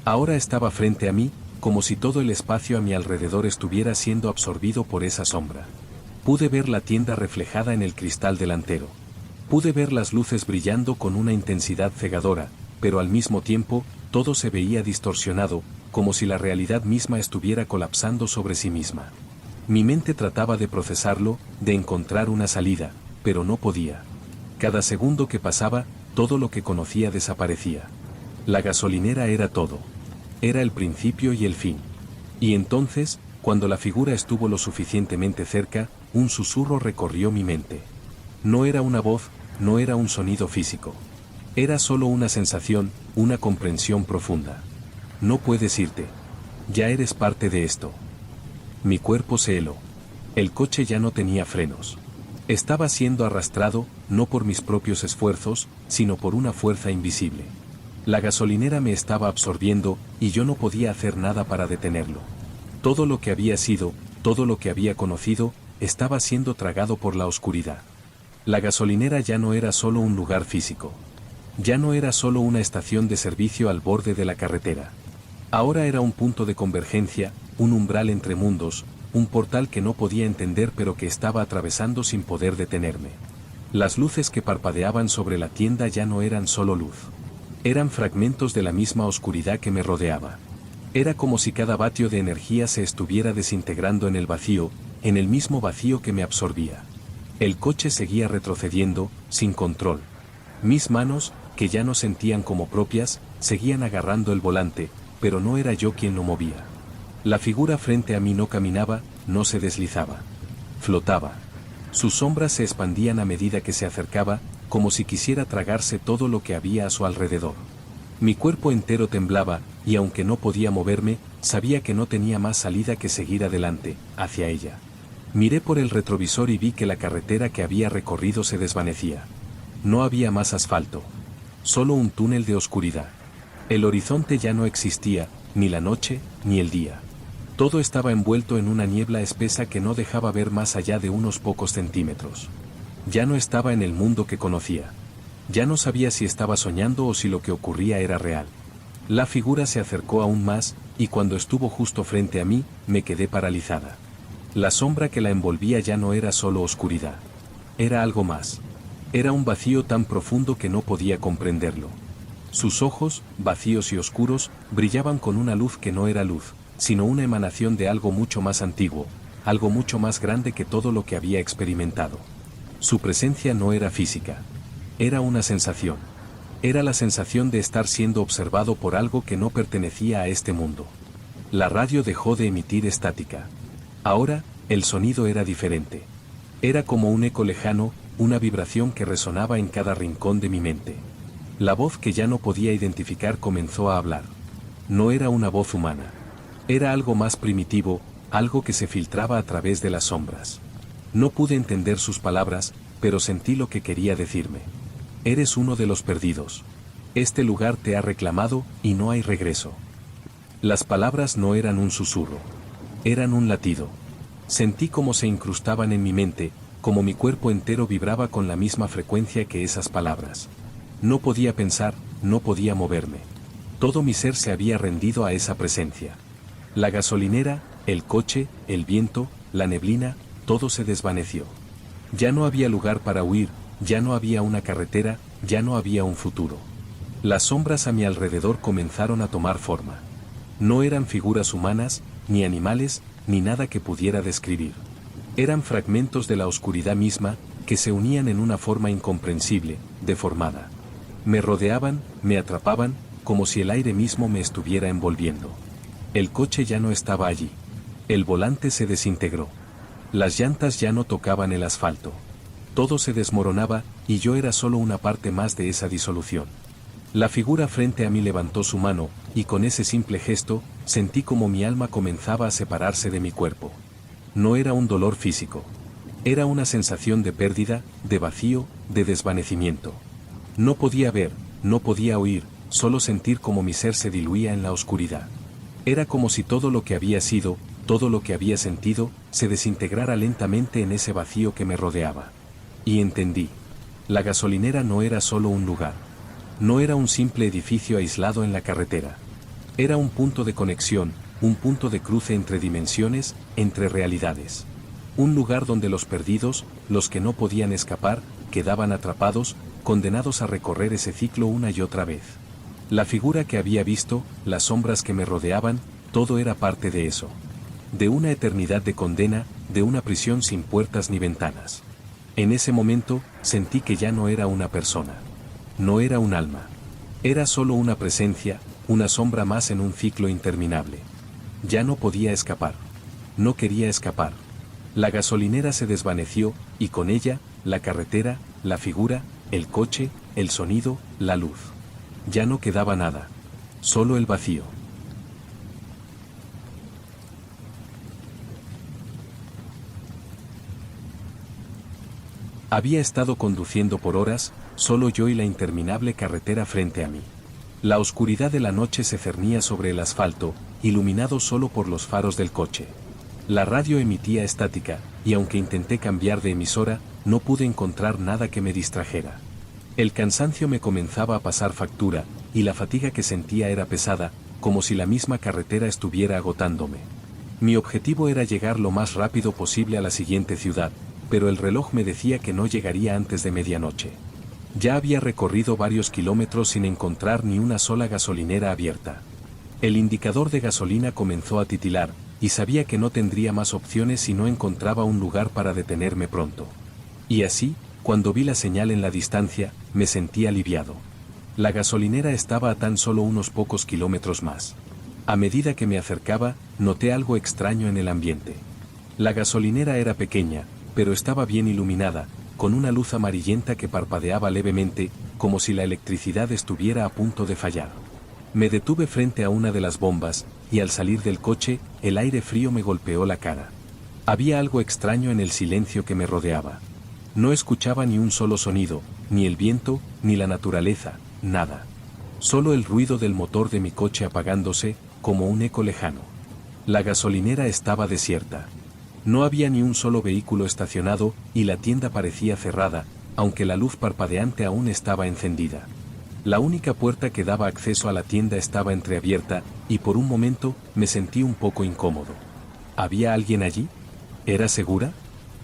Speaker 1: Ahora estaba frente a mí, como si todo el espacio a mi alrededor estuviera siendo absorbido por esa sombra. Pude ver la tienda reflejada en el cristal delantero. Pude ver las luces brillando con una intensidad cegadora, pero al mismo tiempo, todo se veía distorsionado, como si la realidad misma estuviera colapsando sobre sí misma. Mi mente trataba de procesarlo, de encontrar una salida, pero no podía. Cada segundo que pasaba, todo lo que conocía desaparecía. La gasolinera era todo. Era el principio y el fin. Y entonces, cuando la figura estuvo lo suficientemente cerca, un susurro recorrió mi mente. No era una voz, no era un sonido físico. Era solo una sensación, una comprensión profunda. No puedes irte. Ya eres parte de esto. Mi cuerpo se heló. El coche ya no tenía frenos. Estaba siendo arrastrado, no por mis propios esfuerzos, sino por una fuerza invisible. La gasolinera me estaba absorbiendo, y yo no podía hacer nada para detenerlo. Todo lo que había sido, todo lo que había conocido, estaba siendo tragado por la oscuridad. La gasolinera ya no era solo un lugar físico. Ya no era solo una estación de servicio al borde de la carretera. Ahora era un punto de convergencia, un umbral entre mundos, un portal que no podía entender pero que estaba atravesando sin poder detenerme. Las luces que parpadeaban sobre la tienda ya no eran solo luz. Eran fragmentos de la misma oscuridad que me rodeaba. Era como si cada vatio de energía se estuviera desintegrando en el vacío, en el mismo vacío que me absorbía. El coche seguía retrocediendo, sin control. Mis manos, que ya no sentían como propias, seguían agarrando el volante, pero no era yo quien lo movía. La figura frente a mí no caminaba, no se deslizaba. Flotaba. Sus sombras se expandían a medida que se acercaba, como si quisiera tragarse todo lo que había a su alrededor. Mi cuerpo entero temblaba, y aunque no podía moverme, sabía que no tenía más salida que seguir adelante, hacia ella. Miré por el retrovisor y vi que la carretera que había recorrido se desvanecía. No había más asfalto. Solo un túnel de oscuridad. El horizonte ya no existía, ni la noche, ni el día. Todo estaba envuelto en una niebla espesa que no dejaba ver más allá de unos pocos centímetros. Ya no estaba en el mundo que conocía. Ya no sabía si estaba soñando o si lo que ocurría era real. La figura se acercó aún más, y cuando estuvo justo frente a mí, me quedé paralizada. La sombra que la envolvía ya no era solo oscuridad. Era algo más. Era un vacío tan profundo que no podía comprenderlo. Sus ojos, vacíos y oscuros, brillaban con una luz que no era luz, sino una emanación de algo mucho más antiguo, algo mucho más grande que todo lo que había experimentado. Su presencia no era física. Era una sensación. Era la sensación de estar siendo observado por algo que no pertenecía a este mundo. La radio dejó de emitir estática. Ahora, el sonido era diferente. Era como un eco lejano, una vibración que resonaba en cada rincón de mi mente. La voz que ya no podía identificar comenzó a hablar. No era una voz humana. Era algo más primitivo, algo que se filtraba a través de las sombras. No pude entender sus palabras, pero sentí lo que quería decirme. Eres uno de los perdidos. Este lugar te ha reclamado, y no hay regreso. Las palabras no eran un susurro. Eran un latido. Sentí cómo se incrustaban en mi mente, como mi cuerpo entero vibraba con la misma frecuencia que esas palabras. No podía pensar, no podía moverme. Todo mi ser se había rendido a esa presencia. La gasolinera, el coche, el viento, la neblina, todo se desvaneció. Ya no había lugar para huir, ya no había una carretera, ya no había un futuro. Las sombras a mi alrededor comenzaron a tomar forma. No eran figuras humanas, ni animales, ni nada que pudiera describir. Eran fragmentos de la oscuridad misma, que se unían en una forma incomprensible, deformada. Me rodeaban, me atrapaban, como si el aire mismo me estuviera envolviendo. El coche ya no estaba allí. El volante se desintegró. Las llantas ya no tocaban el asfalto. Todo se desmoronaba, y yo era solo una parte más de esa disolución. La figura frente a mí levantó su mano, y con ese simple gesto, sentí como mi alma comenzaba a separarse de mi cuerpo. No era un dolor físico. Era una sensación de pérdida, de vacío, de desvanecimiento. No podía ver, no podía oír, solo sentir como mi ser se diluía en la oscuridad. Era como si todo lo que había sido, todo lo que había sentido, se desintegrara lentamente en ese vacío que me rodeaba. Y entendí. La gasolinera no era solo un lugar. No era un simple edificio aislado en la carretera. Era un punto de conexión, un punto de cruce entre dimensiones, entre realidades. Un lugar donde los perdidos, los que no podían escapar, quedaban atrapados, condenados a recorrer ese ciclo una y otra vez. La figura que había visto, las sombras que me rodeaban, todo era parte de eso. De una eternidad de condena, de una prisión sin puertas ni ventanas. En ese momento, sentí que ya no era una persona. No era un alma. Era solo una presencia, una sombra más en un ciclo interminable. Ya no podía escapar. No quería escapar. La gasolinera se desvaneció, y con ella, la carretera, la figura, el coche, el sonido, la luz. Ya no quedaba nada. Solo el vacío. Había estado conduciendo por horas, solo yo y la interminable carretera frente a mí. La oscuridad de la noche se cernía sobre el asfalto, iluminado solo por los faros del coche. La radio emitía estática, y aunque intenté cambiar de emisora, no pude encontrar nada que me distrajera. El cansancio me comenzaba a pasar factura, y la fatiga que sentía era pesada, como si la misma carretera estuviera agotándome. Mi objetivo era llegar lo más rápido posible a la siguiente ciudad, pero el reloj me decía que no llegaría antes de medianoche. Ya había recorrido varios kilómetros sin encontrar ni una sola gasolinera abierta. El indicador de gasolina comenzó a titilar, y sabía que no tendría más opciones si no encontraba un lugar para detenerme pronto. Y así, cuando vi la señal en la distancia, me sentí aliviado. La gasolinera estaba a tan solo unos pocos kilómetros más. A medida que me acercaba, noté algo extraño en el ambiente. La gasolinera era pequeña, pero estaba bien iluminada, con una luz amarillenta que parpadeaba levemente, como si la electricidad estuviera a punto de fallar. Me detuve frente a una de las bombas, y al salir del coche, el aire frío me golpeó la cara. Había algo extraño en el silencio que me rodeaba. No escuchaba ni un solo sonido, ni el viento, ni la naturaleza, nada. Solo el ruido del motor de mi coche apagándose, como un eco lejano. La gasolinera estaba desierta. No había ni un solo vehículo estacionado, y la tienda parecía cerrada, aunque la luz parpadeante aún estaba encendida. La única puerta que daba acceso a la tienda estaba entreabierta, y por un momento me sentí un poco incómodo. ¿Había alguien allí? ¿Era segura?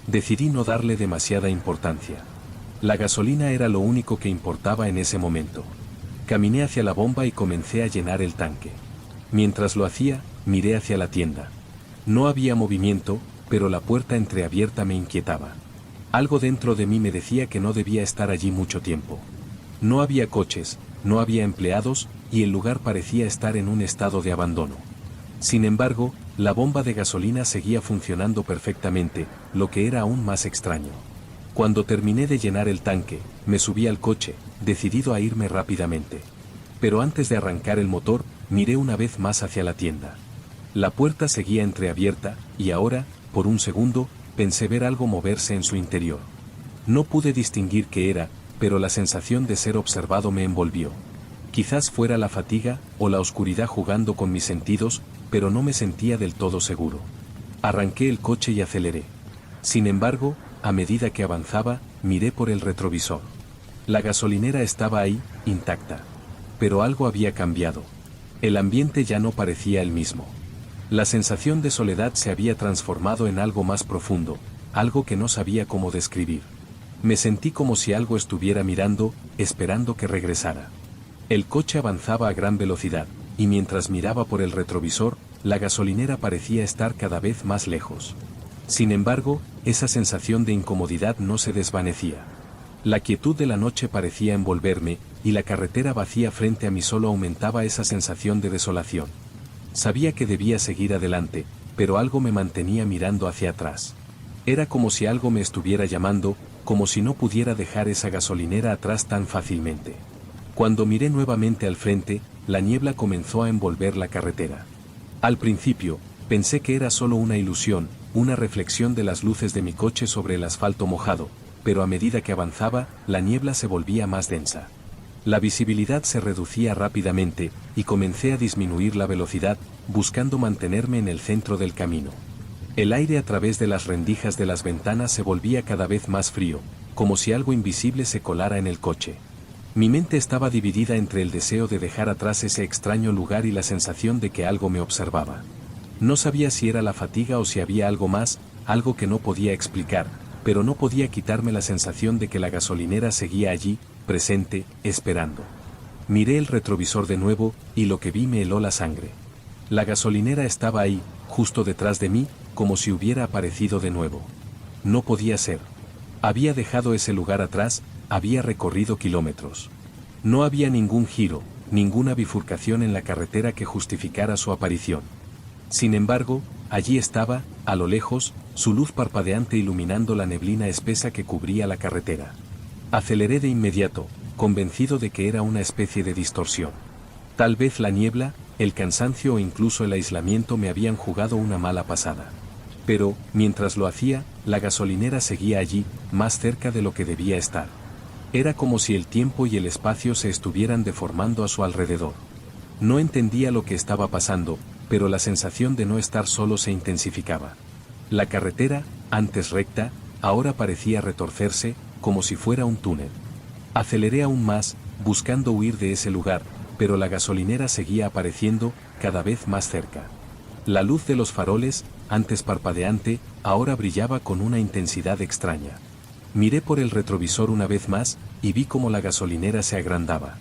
Speaker 1: Decidí no darle demasiada importancia. La gasolina era lo único que importaba en ese momento. Caminé hacia la bomba y comencé a llenar el tanque. Mientras lo hacía, miré hacia la tienda. No había movimiento, pero la puerta entreabierta me inquietaba. Algo dentro de mí me decía que no debía estar allí mucho tiempo. No había coches, no había empleados, y el lugar parecía estar en un estado de abandono. Sin embargo, la bomba de gasolina seguía funcionando perfectamente, lo que era aún más extraño. Cuando terminé de llenar el tanque, me subí al coche, decidido a irme rápidamente. Pero antes de arrancar el motor, miré una vez más hacia la tienda. La puerta seguía entreabierta, y ahora, por un segundo, pensé ver algo moverse en su interior. No pude distinguir qué era, pero la sensación de ser observado me envolvió. Quizás fuera la fatiga o la oscuridad jugando con mis sentidos, pero no me sentía del todo seguro. Arranqué el coche y aceleré. Sin embargo, a medida que avanzaba, miré por el retrovisor. La gasolinera estaba ahí, intacta. Pero algo había cambiado. El ambiente ya no parecía el mismo. La sensación de soledad se había transformado en algo más profundo, algo que no sabía cómo describir. Me sentí como si algo estuviera mirando, esperando que regresara. El coche avanzaba a gran velocidad, y mientras miraba por el retrovisor, la gasolinera parecía estar cada vez más lejos. Sin embargo, esa sensación de incomodidad no se desvanecía. La quietud de la noche parecía envolverme, y la carretera vacía frente a mí solo aumentaba esa sensación de desolación. Sabía que debía seguir adelante, pero algo me mantenía mirando hacia atrás. Era como si algo me estuviera llamando, como si no pudiera dejar esa gasolinera atrás tan fácilmente. Cuando miré nuevamente al frente, la niebla comenzó a envolver la carretera. Al principio, pensé que era solo una ilusión, una reflexión de las luces de mi coche sobre el asfalto mojado, pero a medida que avanzaba, la niebla se volvía más densa. La visibilidad se reducía rápidamente, y comencé a disminuir la velocidad, buscando mantenerme en el centro del camino. El aire a través de las rendijas de las ventanas se volvía cada vez más frío, como si algo invisible se colara en el coche. Mi mente estaba dividida entre el deseo de dejar atrás ese extraño lugar y la sensación de que algo me observaba. No sabía si era la fatiga o si había algo más, algo que no podía explicar, pero no podía quitarme la sensación de que la gasolinera seguía allí, presente, esperando. Miré el retrovisor de nuevo, y lo que vi me heló la sangre. La gasolinera estaba ahí, justo detrás de mí, como si hubiera aparecido de nuevo. No podía ser. Había dejado ese lugar atrás, había recorrido kilómetros. No había ningún giro, ninguna bifurcación en la carretera que justificara su aparición. Sin embargo, allí estaba, a lo lejos, su luz parpadeante iluminando la neblina espesa que cubría la carretera. Aceleré de inmediato, convencido de que era una especie de distorsión. Tal vez la niebla, el cansancio o incluso el aislamiento me habían jugado una mala pasada. Pero, mientras lo hacía, la gasolinera seguía allí, más cerca de lo que debía estar. Era como si el tiempo y el espacio se estuvieran deformando a su alrededor. No entendía lo que estaba pasando, pero la sensación de no estar solo se intensificaba. La carretera, antes recta, ahora parecía retorcerse, como si fuera un túnel. Aceleré aún más, buscando huir de ese lugar, pero la gasolinera seguía apareciendo, cada vez más cerca. La luz de los faroles, antes parpadeante, ahora brillaba con una intensidad extraña. Miré por el retrovisor una vez más, y vi cómo la gasolinera se agrandaba.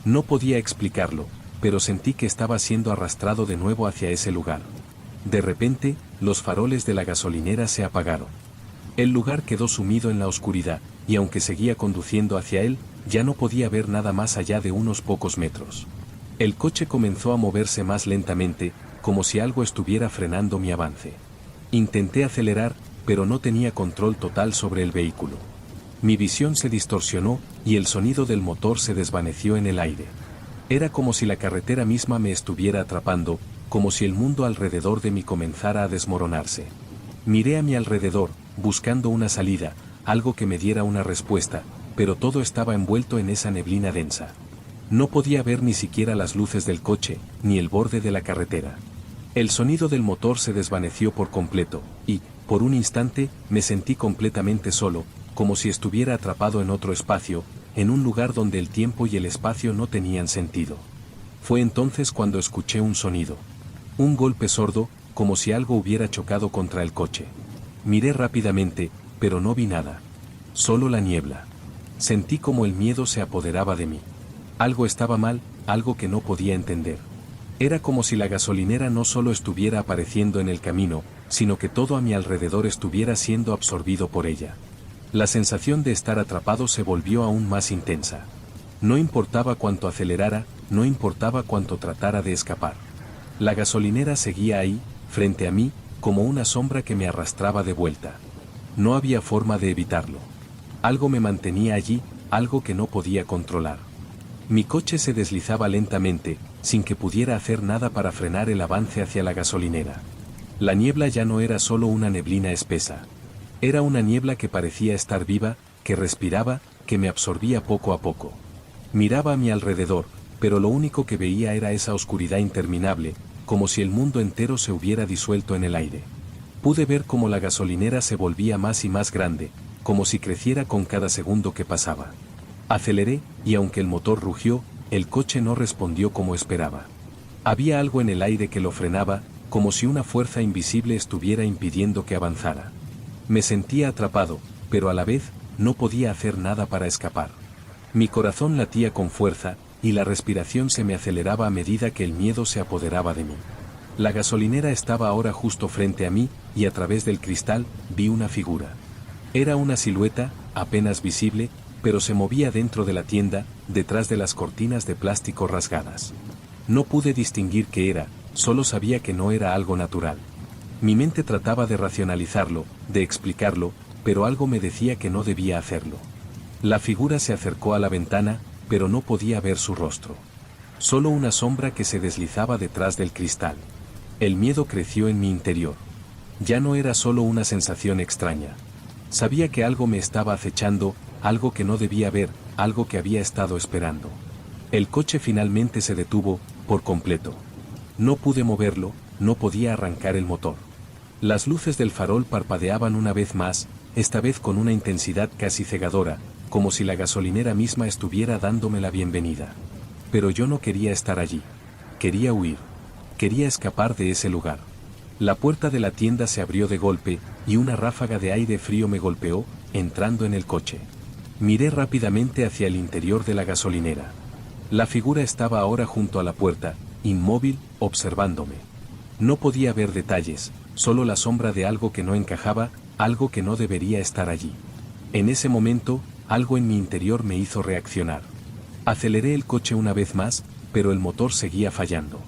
Speaker 1: No podía explicarlo, pero sentí que estaba siendo arrastrado de nuevo hacia ese lugar. De repente, los faroles de la gasolinera se apagaron. El lugar quedó sumido en la oscuridad, y aunque seguía conduciendo hacia él, ya no podía ver nada más allá de unos pocos metros. El coche comenzó a moverse más lentamente, como si algo estuviera frenando mi avance. Intenté acelerar, pero no tenía control total sobre el vehículo. Mi visión se distorsionó, y el sonido del motor se desvaneció en el aire. Era como si la carretera misma me estuviera atrapando, como si el mundo alrededor de mí comenzara a desmoronarse. Miré a mi alrededor, buscando una salida, algo que me diera una respuesta, pero todo estaba envuelto en esa neblina densa. No podía ver ni siquiera las luces del coche, ni el borde de la carretera. El sonido del motor se desvaneció por completo, y, por un instante, me sentí completamente solo, como si estuviera atrapado en otro espacio, en un lugar donde el tiempo y el espacio no tenían sentido. Fue entonces cuando escuché un sonido. Un golpe sordo, como si algo hubiera chocado contra el coche. Miré rápidamente, pero no vi nada. Solo la niebla. Sentí como el miedo se apoderaba de mí. Algo estaba mal, algo que no podía entender. Era como si la gasolinera no solo estuviera apareciendo en el camino, sino que todo a mi alrededor estuviera siendo absorbido por ella. La sensación de estar atrapado se volvió aún más intensa. No importaba cuánto acelerara, no importaba cuánto tratara de escapar. La gasolinera seguía ahí, frente a mí, como una sombra que me arrastraba de vuelta. No había forma de evitarlo. Algo me mantenía allí, algo que no podía controlar. Mi coche se deslizaba lentamente, sin que pudiera hacer nada para frenar el avance hacia la gasolinera. La niebla ya no era solo una neblina espesa. Era una niebla que parecía estar viva, que respiraba, que me absorbía poco a poco. Miraba a mi alrededor, pero lo único que veía era esa oscuridad interminable, como si el mundo entero se hubiera disuelto en el aire. Pude ver cómo la gasolinera se volvía más y más grande, como si creciera con cada segundo que pasaba. Aceleré, y aunque el motor rugió, el coche no respondió como esperaba. Había algo en el aire que lo frenaba, como si una fuerza invisible estuviera impidiendo que avanzara. Me sentía atrapado, pero a la vez, no podía hacer nada para escapar. Mi corazón latía con fuerza, y la respiración se me aceleraba a medida que el miedo se apoderaba de mí. La gasolinera estaba ahora justo frente a mí, y a través del cristal, vi una figura. Era una silueta, apenas visible, pero se movía dentro de la tienda, detrás de las cortinas de plástico rasgadas. No pude distinguir qué era, solo sabía que no era algo natural. Mi mente trataba de racionalizarlo, de explicarlo, pero algo me decía que no debía hacerlo. La figura se acercó a la ventana, pero no podía ver su rostro. Solo una sombra que se deslizaba detrás del cristal. El miedo creció en mi interior. Ya no era solo una sensación extraña. Sabía que algo me estaba acechando, algo que no debía ver, algo que había estado esperando. El coche finalmente se detuvo, por completo. No pude moverlo, no podía arrancar el motor. Las luces del farol parpadeaban una vez más, esta vez con una intensidad casi cegadora, como si la gasolinera misma estuviera dándome la bienvenida. Pero yo no quería estar allí. Quería huir. Quería escapar de ese lugar. La puerta de la tienda se abrió de golpe, y una ráfaga de aire frío me golpeó, entrando en el coche. Miré rápidamente hacia el interior de la gasolinera. La figura estaba ahora junto a la puerta, inmóvil, observándome. No podía ver detalles, solo la sombra de algo que no encajaba, algo que no debería estar allí. En ese momento, algo en mi interior me hizo reaccionar. Aceleré el coche una vez más, pero el motor seguía fallando.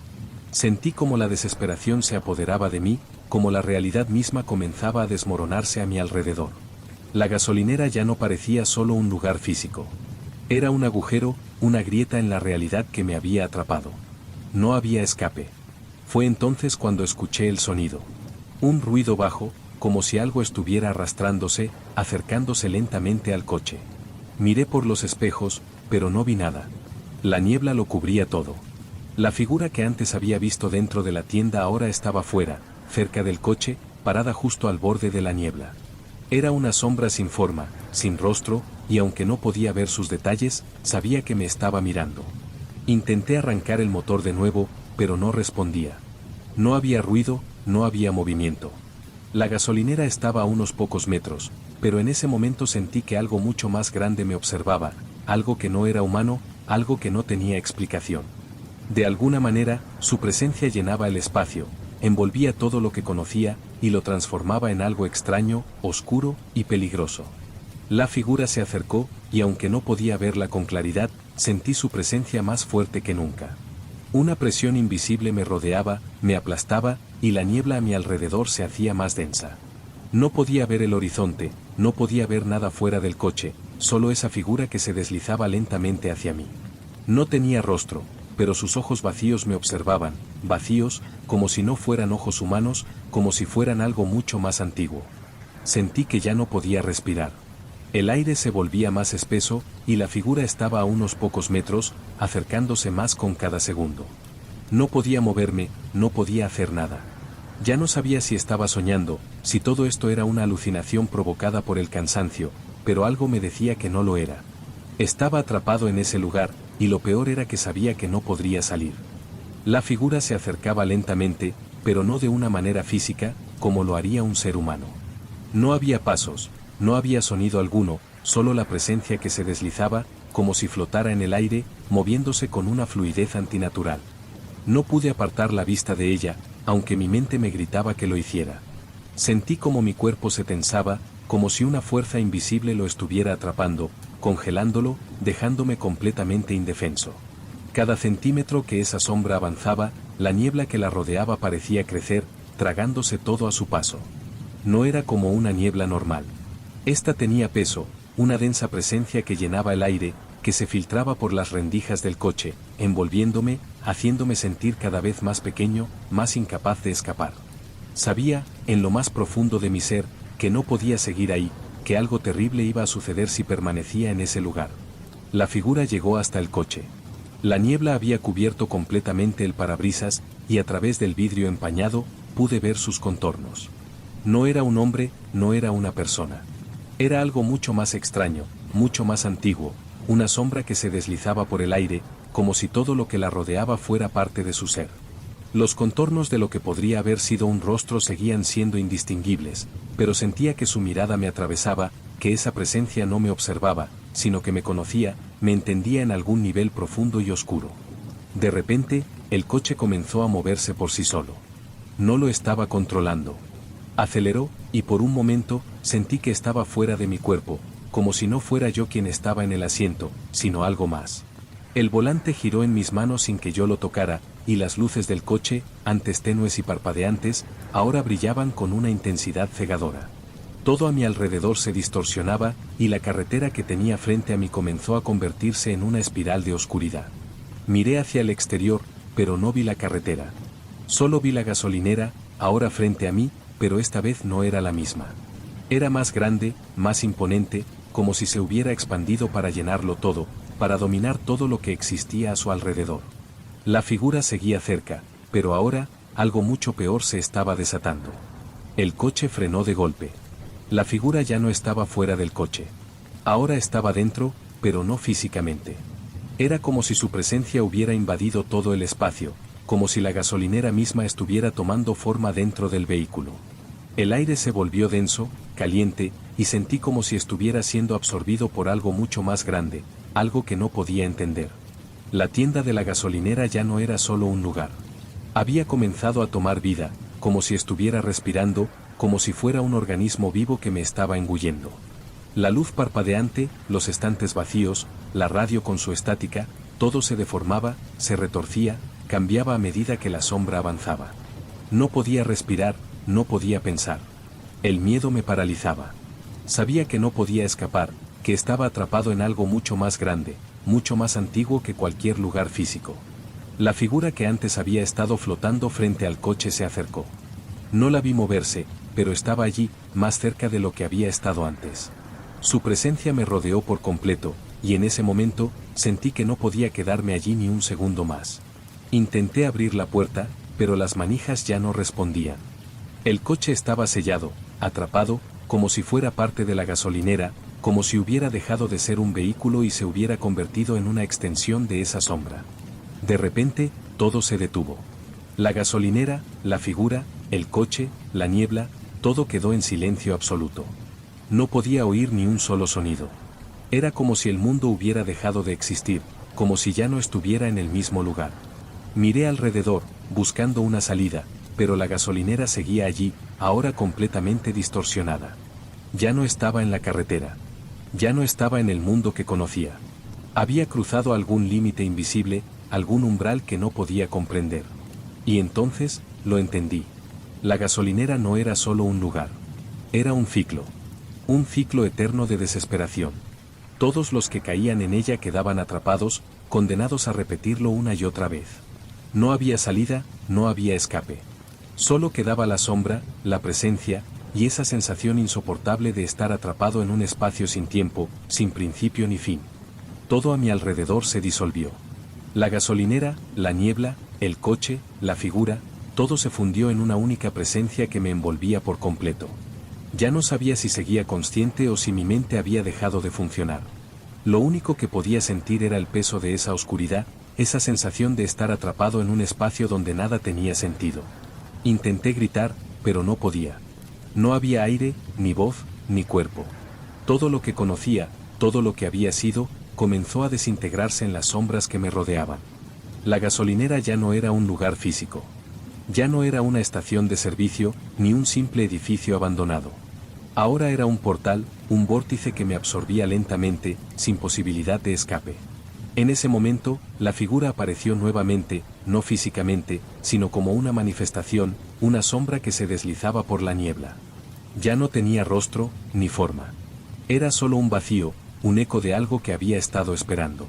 Speaker 1: Sentí como la desesperación se apoderaba de mí, como la realidad misma comenzaba a desmoronarse a mi alrededor. La gasolinera ya no parecía solo un lugar físico. Era un agujero, una grieta en la realidad que me había atrapado. No había escape. Fue entonces cuando escuché el sonido. Un ruido bajo, como si algo estuviera arrastrándose, acercándose lentamente al coche. Miré por los espejos, pero no vi nada. La niebla lo cubría todo. La figura que antes había visto dentro de la tienda ahora estaba fuera, cerca del coche, parada justo al borde de la niebla. Era una sombra sin forma, sin rostro, y aunque no podía ver sus detalles, sabía que me estaba mirando. Intenté arrancar el motor de nuevo, pero no respondía. No había ruido, no había movimiento. La gasolinera estaba a unos pocos metros, pero en ese momento sentí que algo mucho más grande me observaba, algo que no era humano, algo que no tenía explicación. De alguna manera, su presencia llenaba el espacio, envolvía todo lo que conocía, y lo transformaba en algo extraño, oscuro y peligroso. La figura se acercó, y aunque no podía verla con claridad, sentí su presencia más fuerte que nunca. Una presión invisible me rodeaba, me aplastaba, y la niebla a mi alrededor se hacía más densa. No podía ver el horizonte, no podía ver nada fuera del coche, solo esa figura que se deslizaba lentamente hacia mí. No tenía rostro, pero sus ojos vacíos me observaban, vacíos, como si no fueran ojos humanos, como si fueran algo mucho más antiguo. Sentí que ya no podía respirar. El aire se volvía más espeso, y la figura estaba a unos pocos metros, acercándose más con cada segundo. No podía moverme, no podía hacer nada. Ya no sabía si estaba soñando, si todo esto era una alucinación provocada por el cansancio, pero algo me decía que no lo era. Estaba atrapado en ese lugar, y lo peor era que sabía que no podría salir. La figura se acercaba lentamente, pero no de una manera física, como lo haría un ser humano. No había pasos, no había sonido alguno, solo la presencia que se deslizaba, como si flotara en el aire, moviéndose con una fluidez antinatural. No pude apartar la vista de ella, aunque mi mente me gritaba que lo hiciera. Sentí como mi cuerpo se tensaba, como si una fuerza invisible lo estuviera atrapando, congelándolo, dejándome completamente indefenso. Cada centímetro que esa sombra avanzaba, la niebla que la rodeaba parecía crecer, tragándose todo a su paso. No era como una niebla normal. Esta tenía peso, una densa presencia que llenaba el aire, que se filtraba por las rendijas del coche, envolviéndome, haciéndome sentir cada vez más pequeño, más incapaz de escapar. Sabía, en lo más profundo de mi ser, que no podía seguir ahí, que algo terrible iba a suceder si permanecía en ese lugar. La figura llegó hasta el coche. La niebla había cubierto completamente el parabrisas, y a través del vidrio empañado, pude ver sus contornos. No era un hombre, no era una persona. Era algo mucho más extraño, mucho más antiguo, una sombra que se deslizaba por el aire, como si todo lo que la rodeaba fuera parte de su ser. Los contornos de lo que podría haber sido un rostro seguían siendo indistinguibles, pero sentía que su mirada me atravesaba, que esa presencia no me observaba, sino que me conocía, me entendía en algún nivel profundo y oscuro. De repente, el coche comenzó a moverse por sí solo. No lo estaba controlando. Aceleró, y por un momento, sentí que estaba fuera de mi cuerpo, como si no fuera yo quien estaba en el asiento, sino algo más. El volante giró en mis manos sin que yo lo tocara, y las luces del coche, antes tenues y parpadeantes, ahora brillaban con una intensidad cegadora. Todo a mi alrededor se distorsionaba, y la carretera que tenía frente a mí comenzó a convertirse en una espiral de oscuridad. Miré hacia el exterior, pero no vi la carretera. Solo vi la gasolinera, ahora frente a mí, pero esta vez no era la misma. Era más grande, más imponente, como si se hubiera expandido para llenarlo todo, para dominar todo lo que existía a su alrededor. La figura seguía cerca, pero ahora, algo mucho peor se estaba desatando. El coche frenó de golpe. La figura ya no estaba fuera del coche. Ahora estaba dentro, pero no físicamente. Era como si su presencia hubiera invadido todo el espacio, como si la gasolinera misma estuviera tomando forma dentro del vehículo. El aire se volvió denso, caliente, y sentí como si estuviera siendo absorbido por algo mucho más grande, algo que no podía entender. La tienda de la gasolinera ya no era solo un lugar. Había comenzado a tomar vida, como si estuviera respirando, como si fuera un organismo vivo que me estaba engullendo. La luz parpadeante, los estantes vacíos, la radio con su estática, todo se deformaba, se retorcía, cambiaba a medida que la sombra avanzaba. No podía respirar, no podía pensar. El miedo me paralizaba. Sabía que no podía escapar, que estaba atrapado en algo mucho más grande, mucho más antiguo que cualquier lugar físico. La figura que antes había estado flotando frente al coche se acercó. No la vi moverse, pero estaba allí, más cerca de lo que había estado antes. Su presencia me rodeó por completo, y en ese momento, sentí que no podía quedarme allí ni un segundo más. Intenté abrir la puerta, pero las manijas ya no respondían. El coche estaba sellado, atrapado, como si fuera parte de la gasolinera, como si hubiera dejado de ser un vehículo y se hubiera convertido en una extensión de esa sombra. De repente, todo se detuvo. La gasolinera, la figura, el coche, la niebla, todo quedó en silencio absoluto. No podía oír ni un solo sonido. Era como si el mundo hubiera dejado de existir, como si ya no estuviera en el mismo lugar. Miré alrededor, buscando una salida, pero la gasolinera seguía allí, ahora completamente distorsionada. Ya no estaba en la carretera. Ya no estaba en el mundo que conocía. Había cruzado algún límite invisible, algún umbral que no podía comprender. Y entonces, lo entendí. La gasolinera no era solo un lugar. Era un ciclo. Un ciclo eterno de desesperación. Todos los que caían en ella quedaban atrapados, condenados a repetirlo una y otra vez. No había salida, no había escape. Solo quedaba la sombra, la presencia, y esa sensación insoportable de estar atrapado en un espacio sin tiempo, sin principio ni fin. Todo a mi alrededor se disolvió. La gasolinera, la niebla, el coche, la figura, todo se fundió en una única presencia que me envolvía por completo. Ya no sabía si seguía consciente o si mi mente había dejado de funcionar. Lo único que podía sentir era el peso de esa oscuridad, esa sensación de estar atrapado en un espacio donde nada tenía sentido. Intenté gritar, pero no podía. No había aire, ni voz, ni cuerpo. Todo lo que conocía, todo lo que había sido, comenzó a desintegrarse en las sombras que me rodeaban. La gasolinera ya no era un lugar físico. Ya no era una estación de servicio, ni un simple edificio abandonado. Ahora era un portal, un vórtice que me absorbía lentamente, sin posibilidad de escape. En ese momento, la figura apareció nuevamente, no físicamente, sino como una manifestación, una sombra que se deslizaba por la niebla. Ya no tenía rostro, ni forma. Era solo un vacío, un eco de algo que había estado esperando.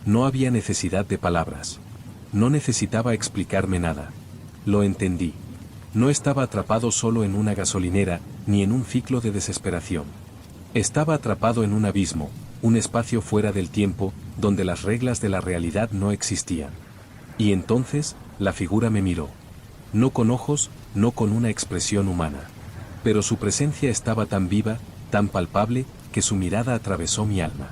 Speaker 1: No había necesidad de palabras. No necesitaba explicarme nada. Lo entendí. No estaba atrapado solo en una gasolinera, ni en un ciclo de desesperación. Estaba atrapado en un abismo, un espacio fuera del tiempo, donde las reglas de la realidad no existían. Y entonces, la figura me miró. No con ojos, no con una expresión humana. Pero su presencia estaba tan viva, tan palpable, que su mirada atravesó mi alma.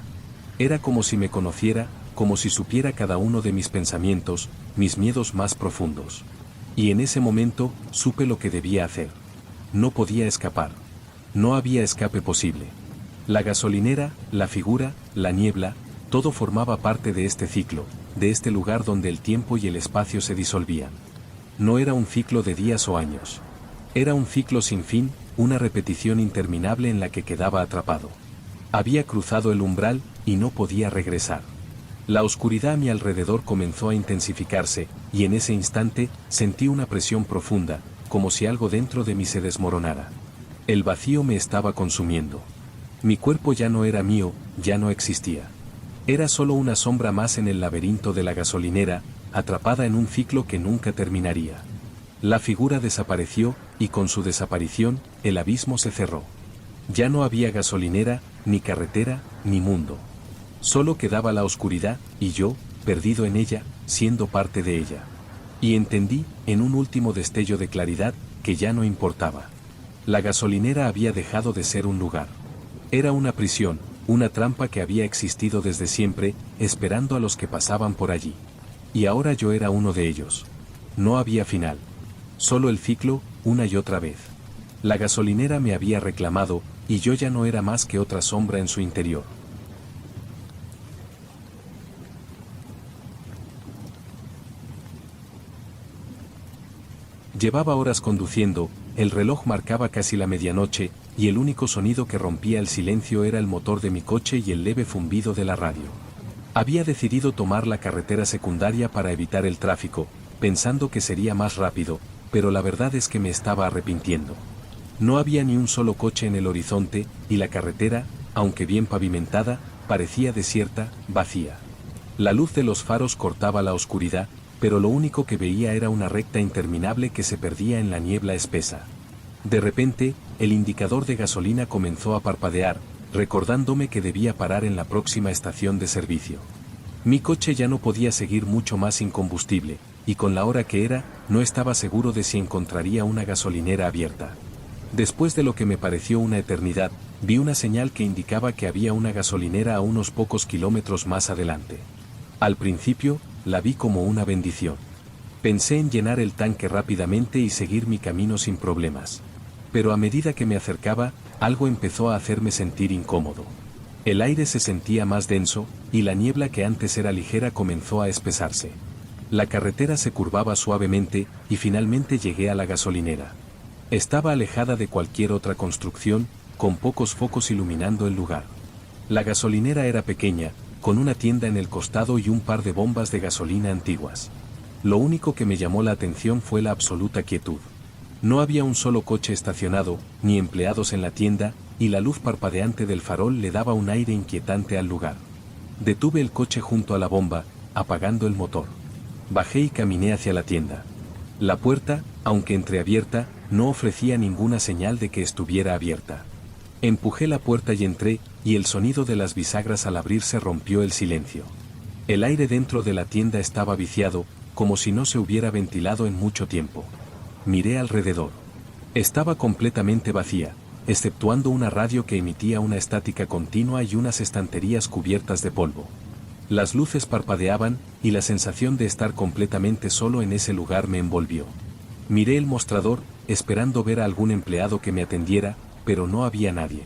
Speaker 1: Era como si me conociera, como si supiera cada uno de mis pensamientos, mis miedos más profundos. Y en ese momento, supe lo que debía hacer. No podía escapar. No había escape posible. La gasolinera, la figura, la niebla, todo formaba parte de este ciclo, de este lugar donde el tiempo y el espacio se disolvían. No era un ciclo de días o años. Era un ciclo sin fin, una repetición interminable en la que quedaba atrapado. Había cruzado el umbral, y no podía regresar. La oscuridad a mi alrededor comenzó a intensificarse, y en ese instante, sentí una presión profunda, como si algo dentro de mí se desmoronara. El vacío me estaba consumiendo. Mi cuerpo ya no era mío, ya no existía. Era solo una sombra más en el laberinto de la gasolinera, atrapada en un ciclo que nunca terminaría. La figura desapareció, y con su desaparición, el abismo se cerró. Ya no había gasolinera, ni carretera, ni mundo. Solo quedaba la oscuridad, y yo, perdido en ella, siendo parte de ella. Y entendí, en un último destello de claridad, que ya no importaba. La gasolinera había dejado de ser un lugar. Era una prisión, una trampa que había existido desde siempre, esperando a los que pasaban por allí. Y ahora yo era uno de ellos. No había final. Solo el ciclo, una y otra vez. La gasolinera me había reclamado, y yo ya no era más que otra sombra en su interior. Llevaba horas conduciendo, el reloj marcaba casi la medianoche, y el único sonido que rompía el silencio era el motor de mi coche y el leve zumbido de la radio. Había decidido tomar la carretera secundaria para evitar el tráfico, pensando que sería más rápido, pero la verdad es que me estaba arrepintiendo. No había ni un solo coche en el horizonte, y la carretera, aunque bien pavimentada, parecía desierta, vacía. La luz de los faros cortaba la oscuridad, pero lo único que veía era una recta interminable que se perdía en la niebla espesa. De repente, el indicador de gasolina comenzó a parpadear, recordándome que debía parar en la próxima estación de servicio. Mi coche ya no podía seguir mucho más sin combustible, y con la hora que era, no estaba seguro de si encontraría una gasolinera abierta. Después de lo que me pareció una eternidad, vi una señal que indicaba que había una gasolinera a unos pocos kilómetros más adelante. Al principio, la vi como una bendición. Pensé en llenar el tanque rápidamente y seguir mi camino sin problemas. Pero a medida que me acercaba, algo empezó a hacerme sentir incómodo. El aire se sentía más denso, y la niebla que antes era ligera comenzó a espesarse. La carretera se curvaba suavemente, y finalmente llegué a la gasolinera. Estaba alejada de cualquier otra construcción, con pocos focos iluminando el lugar. La gasolinera era pequeña, con una tienda en el costado y un par de bombas de gasolina antiguas. Lo único que me llamó la atención fue la absoluta quietud. No había un solo coche estacionado, ni empleados en la tienda, y la luz parpadeante del farol le daba un aire inquietante al lugar. Detuve el coche junto a la bomba, apagando el motor. Bajé y caminé hacia la tienda. La puerta, aunque entreabierta, no ofrecía ninguna señal de que estuviera abierta. Empujé la puerta y entré, y el sonido de las bisagras al abrirse rompió el silencio. El aire dentro de la tienda estaba viciado, como si no se hubiera ventilado en mucho tiempo. Miré alrededor. Estaba completamente vacía, exceptuando una radio que emitía una estática continua y unas estanterías cubiertas de polvo. Las luces parpadeaban, y la sensación de estar completamente solo en ese lugar me envolvió. Miré el mostrador, esperando ver a algún empleado que me atendiera, pero no había nadie.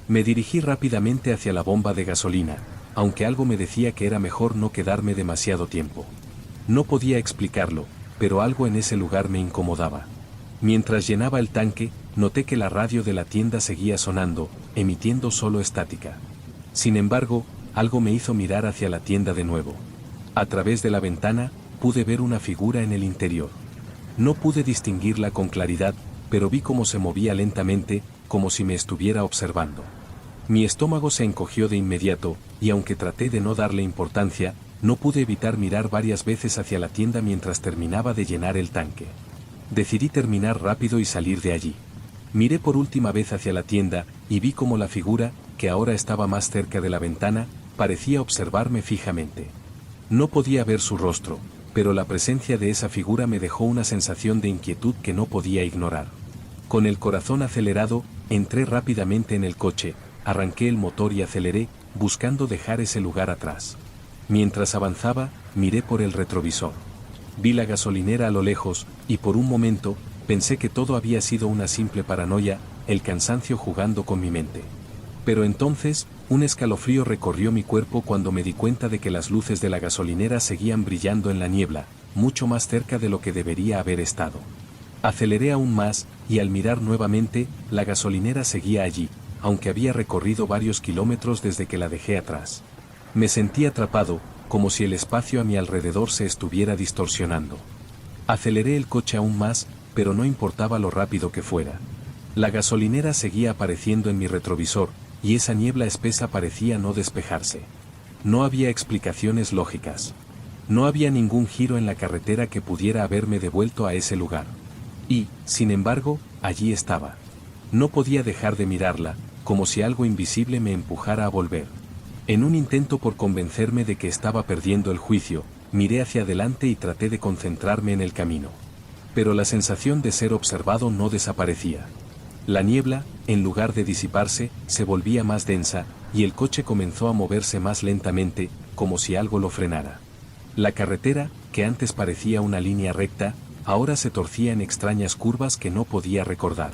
Speaker 1: Me dirigí rápidamente hacia la bomba de gasolina, aunque algo me decía que era mejor no quedarme demasiado tiempo. No podía explicarlo, pero algo en ese lugar me incomodaba. Mientras llenaba el tanque, noté que la radio de la tienda seguía sonando, emitiendo solo estática. Sin embargo, algo me hizo mirar hacia la tienda de nuevo. A través de la ventana, pude ver una figura en el interior. No pude distinguirla con claridad, pero vi cómo se movía lentamente, como si me estuviera observando. Mi estómago se encogió de inmediato, y aunque traté de no darle importancia, no pude evitar mirar varias veces hacia la tienda mientras terminaba de llenar el tanque. Decidí terminar rápido y salir de allí. Miré por última vez hacia la tienda, y vi cómo la figura, que ahora estaba más cerca de la ventana, parecía observarme fijamente. No podía ver su rostro, pero la presencia de esa figura me dejó una sensación de inquietud que no podía ignorar. Con el corazón acelerado, entré rápidamente en el coche, arranqué el motor y aceleré, buscando dejar ese lugar atrás. Mientras avanzaba, miré por el retrovisor. Vi la gasolinera a lo lejos, y por un momento, pensé que todo había sido una simple paranoia, el cansancio jugando con mi mente. Pero entonces, un escalofrío recorrió mi cuerpo cuando me di cuenta de que las luces de la gasolinera seguían brillando en la niebla, mucho más cerca de lo que debería haber estado. Aceleré aún más, y al mirar nuevamente, la gasolinera seguía allí, aunque había recorrido varios kilómetros desde que la dejé atrás. Me sentí atrapado, como si el espacio a mi alrededor se estuviera distorsionando. Aceleré el coche aún más, pero no importaba lo rápido que fuera. La gasolinera seguía apareciendo en mi retrovisor, y esa niebla espesa parecía no despejarse. No había explicaciones lógicas. No había ningún giro en la carretera que pudiera haberme devuelto a ese lugar. Y, sin embargo, allí estaba. No podía dejar de mirarla, como si algo invisible me empujara a volver. En un intento por convencerme de que estaba perdiendo el juicio, miré hacia adelante y traté de concentrarme en el camino. Pero la sensación de ser observado no desaparecía. La niebla, en lugar de disiparse, se volvía más densa, y el coche comenzó a moverse más lentamente, como si algo lo frenara. La carretera, que antes parecía una línea recta, ahora se torcía en extrañas curvas que no podía recordar.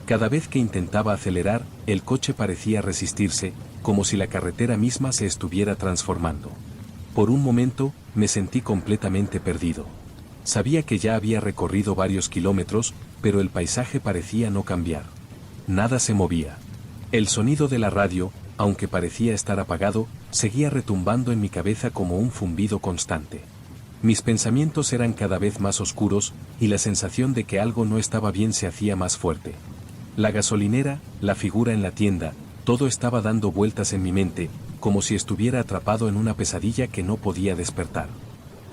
Speaker 1: Cada vez que intentaba acelerar, el coche parecía resistirse, como si la carretera misma se estuviera transformando. Por un momento, me sentí completamente perdido. Sabía que ya había recorrido varios kilómetros, pero el paisaje parecía no cambiar. Nada se movía. El sonido de la radio, aunque parecía estar apagado, seguía retumbando en mi cabeza como un zumbido constante. Mis pensamientos eran cada vez más oscuros, y la sensación de que algo no estaba bien se hacía más fuerte. La gasolinera, la figura en la tienda, todo estaba dando vueltas en mi mente, como si estuviera atrapado en una pesadilla que no podía despertar.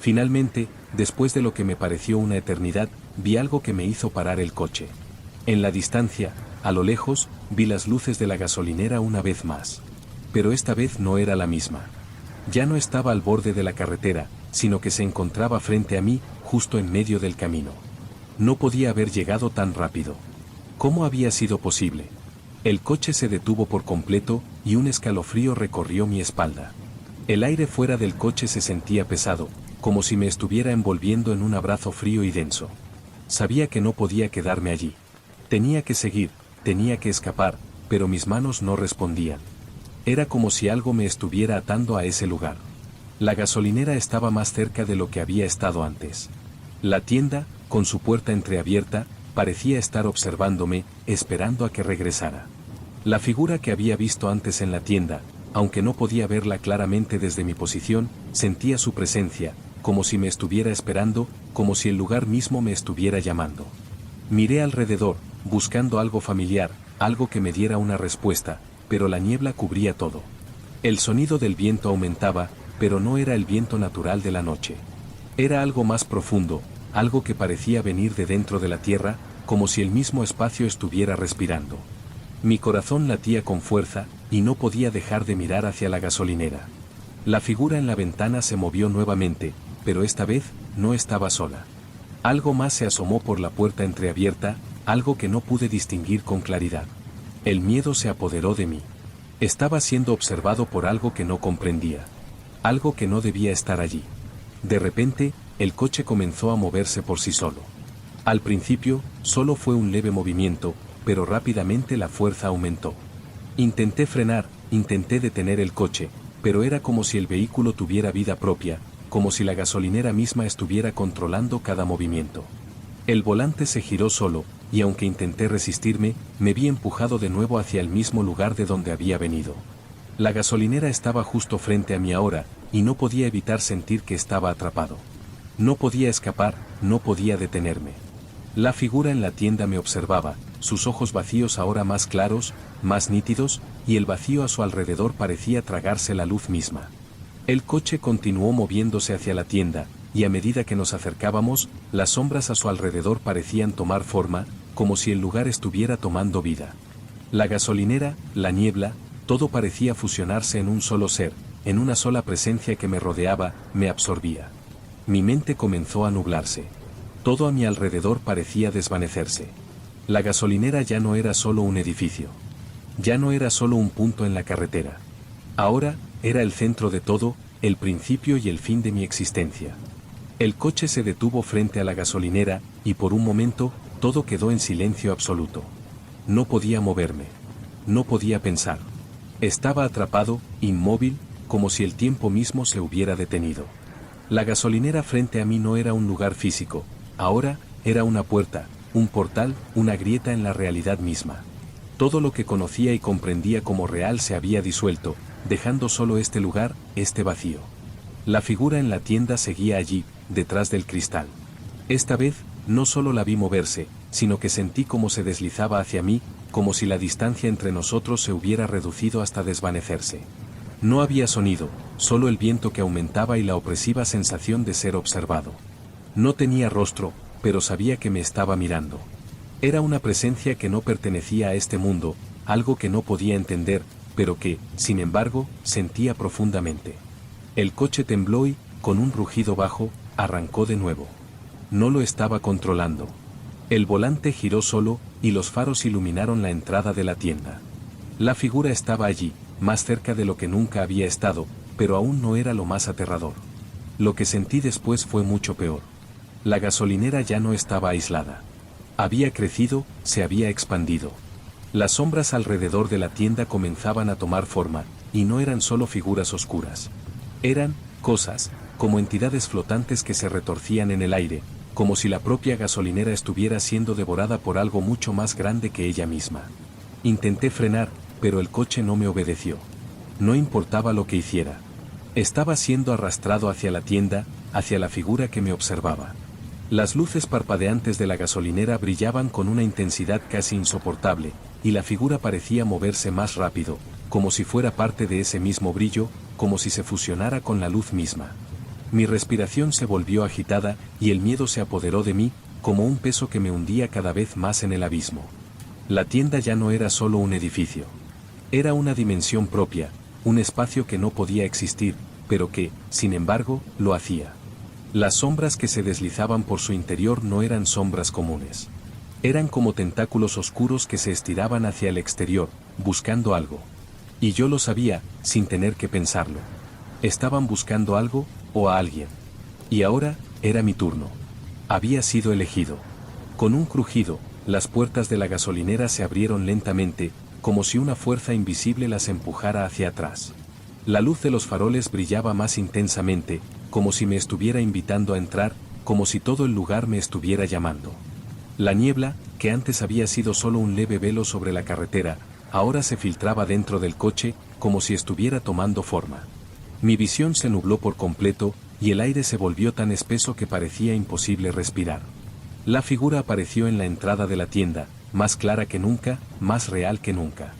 Speaker 1: Finalmente, después de lo que me pareció una eternidad, vi algo que me hizo parar el coche. En la distancia, a lo lejos, vi las luces de la gasolinera una vez más. Pero esta vez no era la misma. Ya no estaba al borde de la carretera, sino que se encontraba frente a mí, justo en medio del camino. No podía haber llegado tan rápido. ¿Cómo había sido posible? El coche se detuvo por completo y un escalofrío recorrió mi espalda. El aire fuera del coche se sentía pesado, como si me estuviera envolviendo en un abrazo frío y denso. Sabía que no podía quedarme allí. Tenía que seguir, tenía que escapar, pero mis manos no respondían. Era como si algo me estuviera atando a ese lugar. La gasolinera estaba más cerca de lo que había estado antes. La tienda, con su puerta entreabierta, parecía estar observándome, esperando a que regresara. La figura que había visto antes en la tienda, aunque no podía verla claramente desde mi posición, sentía su presencia, como si me estuviera esperando, como si el lugar mismo me estuviera llamando. Miré alrededor, buscando algo familiar, algo que me diera una respuesta, pero la niebla cubría todo. El sonido del viento aumentaba, pero no era el viento natural de la noche. Era algo más profundo, algo que parecía venir de dentro de la tierra, como si el mismo espacio estuviera respirando. Mi corazón latía con fuerza, y no podía dejar de mirar hacia la gasolinera. La figura en la ventana se movió nuevamente, pero esta vez, no estaba sola. Algo más se asomó por la puerta entreabierta, algo que no pude distinguir con claridad. El miedo se apoderó de mí. Estaba siendo observado por algo que no comprendía. Algo que no debía estar allí. De repente, el coche comenzó a moverse por sí solo. Al principio, solo fue un leve movimiento, pero rápidamente la fuerza aumentó. Intenté frenar, intenté detener el coche, pero era como si el vehículo tuviera vida propia, como si la gasolinera misma estuviera controlando cada movimiento. El volante se giró solo, y aunque intenté resistirme, me vi empujado de nuevo hacia el mismo lugar de donde había venido. La gasolinera estaba justo frente a mí ahora, y no podía evitar sentir que estaba atrapado. No podía escapar, no podía detenerme. La figura en la tienda me observaba, sus ojos vacíos ahora más claros, más nítidos, y el vacío a su alrededor parecía tragarse la luz misma. El coche continuó moviéndose hacia la tienda, y a medida que nos acercábamos, las sombras a su alrededor parecían tomar forma, como si el lugar estuviera tomando vida. La gasolinera, la niebla, todo parecía fusionarse en un solo ser, en una sola presencia que me rodeaba, me absorbía. Mi mente comenzó a nublarse. Todo a mi alrededor parecía desvanecerse. La gasolinera ya no era solo un edificio. Ya no era solo un punto en la carretera. Ahora, era el centro de todo, el principio y el fin de mi existencia. El coche se detuvo frente a la gasolinera, y por un momento, todo quedó en silencio absoluto. No podía moverme. No podía pensar. Estaba atrapado, inmóvil, como si el tiempo mismo se hubiera detenido. La gasolinera frente a mí no era un lugar físico, ahora, era una puerta, un portal, una grieta en la realidad misma. Todo lo que conocía y comprendía como real se había disuelto, dejando solo este lugar, este vacío. La figura en la tienda seguía allí, detrás del cristal. Esta vez, no solo la vi moverse, sino que sentí cómo se deslizaba hacia mí, como si la distancia entre nosotros se hubiera reducido hasta desvanecerse. No había sonido, solo el viento que aumentaba y la opresiva sensación de ser observado. No tenía rostro, pero sabía que me estaba mirando. Era una presencia que no pertenecía a este mundo, algo que no podía entender, pero que, sin embargo, sentía profundamente. El coche tembló y, con un rugido bajo, arrancó de nuevo. No lo estaba controlando. El volante giró solo, y los faros iluminaron la entrada de la tienda. La figura estaba allí, más cerca de lo que nunca había estado, pero aún no era lo más aterrador. Lo que sentí después fue mucho peor. La gasolinera ya no estaba aislada. Había crecido, se había expandido. Las sombras alrededor de la tienda comenzaban a tomar forma, y no eran solo figuras oscuras. Eran cosas, como entidades flotantes que se retorcían en el aire, como si la propia gasolinera estuviera siendo devorada por algo mucho más grande que ella misma. Intenté frenar, pero el coche no me obedeció. No importaba lo que hiciera. Estaba siendo arrastrado hacia la tienda, hacia la figura que me observaba. Las luces parpadeantes de la gasolinera brillaban con una intensidad casi insoportable, y la figura parecía moverse más rápido, como si fuera parte de ese mismo brillo, como si se fusionara con la luz misma. Mi respiración se volvió agitada, y el miedo se apoderó de mí, como un peso que me hundía cada vez más en el abismo. La tienda ya no era solo un edificio. Era una dimensión propia, un espacio que no podía existir, pero que, sin embargo, lo hacía. Las sombras que se deslizaban por su interior no eran sombras comunes. Eran como tentáculos oscuros que se estiraban hacia el exterior, buscando algo. Y yo lo sabía, sin tener que pensarlo. Estaban buscando algo, o a alguien. Y ahora, era mi turno. Había sido elegido. Con un crujido, las puertas de la gasolinera se abrieron lentamente, como si una fuerza invisible las empujara hacia atrás. La luz de los faroles brillaba más intensamente, como si me estuviera invitando a entrar, como si todo el lugar me estuviera llamando. La niebla, que antes había sido solo un leve velo sobre la carretera, ahora se filtraba dentro del coche, como si estuviera tomando forma. Mi visión se nubló por completo, y el aire se volvió tan espeso que parecía imposible respirar. La figura apareció en la entrada de la tienda, más clara que nunca, más real que nunca.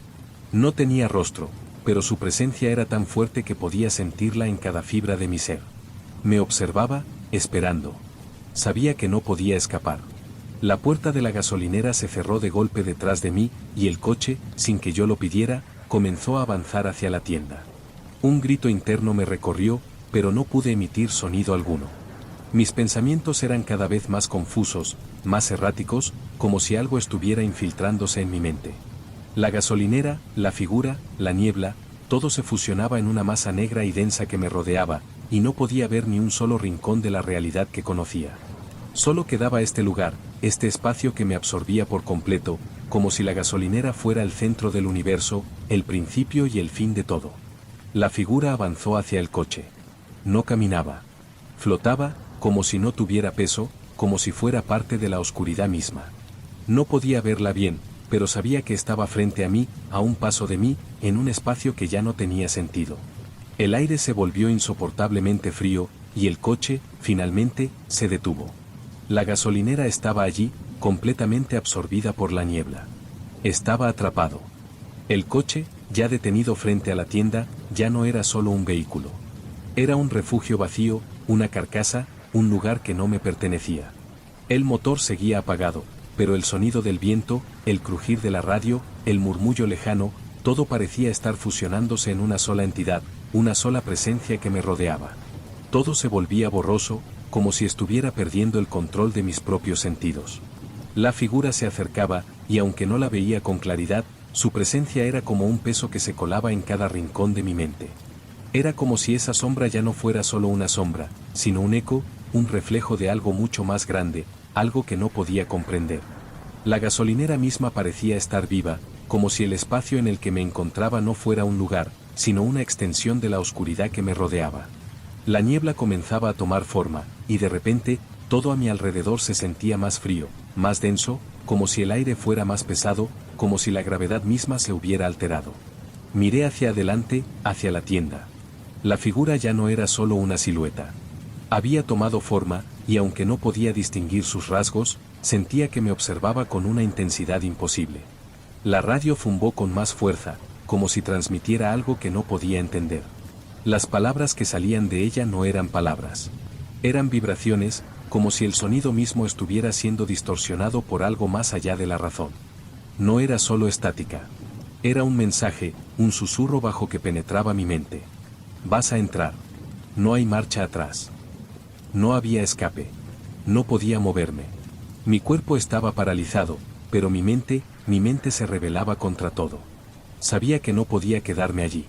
Speaker 1: No tenía rostro, pero su presencia era tan fuerte que podía sentirla en cada fibra de mi ser. Me observaba, esperando. Sabía que no podía escapar. La puerta de la gasolinera se cerró de golpe detrás de mí, y el coche, sin que yo lo pidiera, comenzó a avanzar hacia la tienda. Un grito interno me recorrió, pero no pude emitir sonido alguno. Mis pensamientos eran cada vez más confusos, más erráticos, como si algo estuviera infiltrándose en mi mente. La gasolinera, la figura, la niebla, todo se fusionaba en una masa negra y densa que me rodeaba, y no podía ver ni un solo rincón de la realidad que conocía. Solo quedaba este lugar, este espacio que me absorbía por completo, como si la gasolinera fuera el centro del universo, el principio y el fin de todo. La figura avanzó hacia el coche. No caminaba. Flotaba, como si no tuviera peso, como si fuera parte de la oscuridad misma. No podía verla bien, pero sabía que estaba frente a mí, a un paso de mí, en un espacio que ya no tenía sentido. El aire se volvió insoportablemente frío, y el coche, finalmente, se detuvo. La gasolinera estaba allí, completamente absorbida por la niebla. Estaba atrapado. El coche, ya detenido frente a la tienda, ya no era solo un vehículo. Era un refugio vacío, una carcasa, un lugar que no me pertenecía. El motor seguía apagado, pero el sonido del viento, el crujir de la radio, el murmullo lejano, todo parecía estar fusionándose en una sola entidad, una sola presencia que me rodeaba. Todo se volvía borroso, como si estuviera perdiendo el control de mis propios sentidos. La figura se acercaba, y aunque no la veía con claridad, su presencia era como un peso que se colaba en cada rincón de mi mente. Era como si esa sombra ya no fuera solo una sombra, sino un eco, un reflejo de algo mucho más grande, algo que no podía comprender. La gasolinera misma parecía estar viva, como si el espacio en el que me encontraba no fuera un lugar, sino una extensión de la oscuridad que me rodeaba. La niebla comenzaba a tomar forma, y de repente, todo a mi alrededor se sentía más frío, más denso, como si el aire fuera más pesado, como si la gravedad misma se hubiera alterado. Miré hacia adelante, hacia la tienda. La figura ya no era solo una silueta. Había tomado forma, y aunque no podía distinguir sus rasgos, sentía que me observaba con una intensidad imposible. La radio zumbó con más fuerza, como si transmitiera algo que no podía entender. Las palabras que salían de ella no eran palabras. Eran vibraciones, como si el sonido mismo estuviera siendo distorsionado por algo más allá de la razón. No era solo estática. Era un mensaje, un susurro bajo que penetraba mi mente. Vas a entrar. No hay marcha atrás. No había escape. No podía moverme. Mi cuerpo estaba paralizado, pero mi mente se rebelaba contra todo. Sabía que no podía quedarme allí.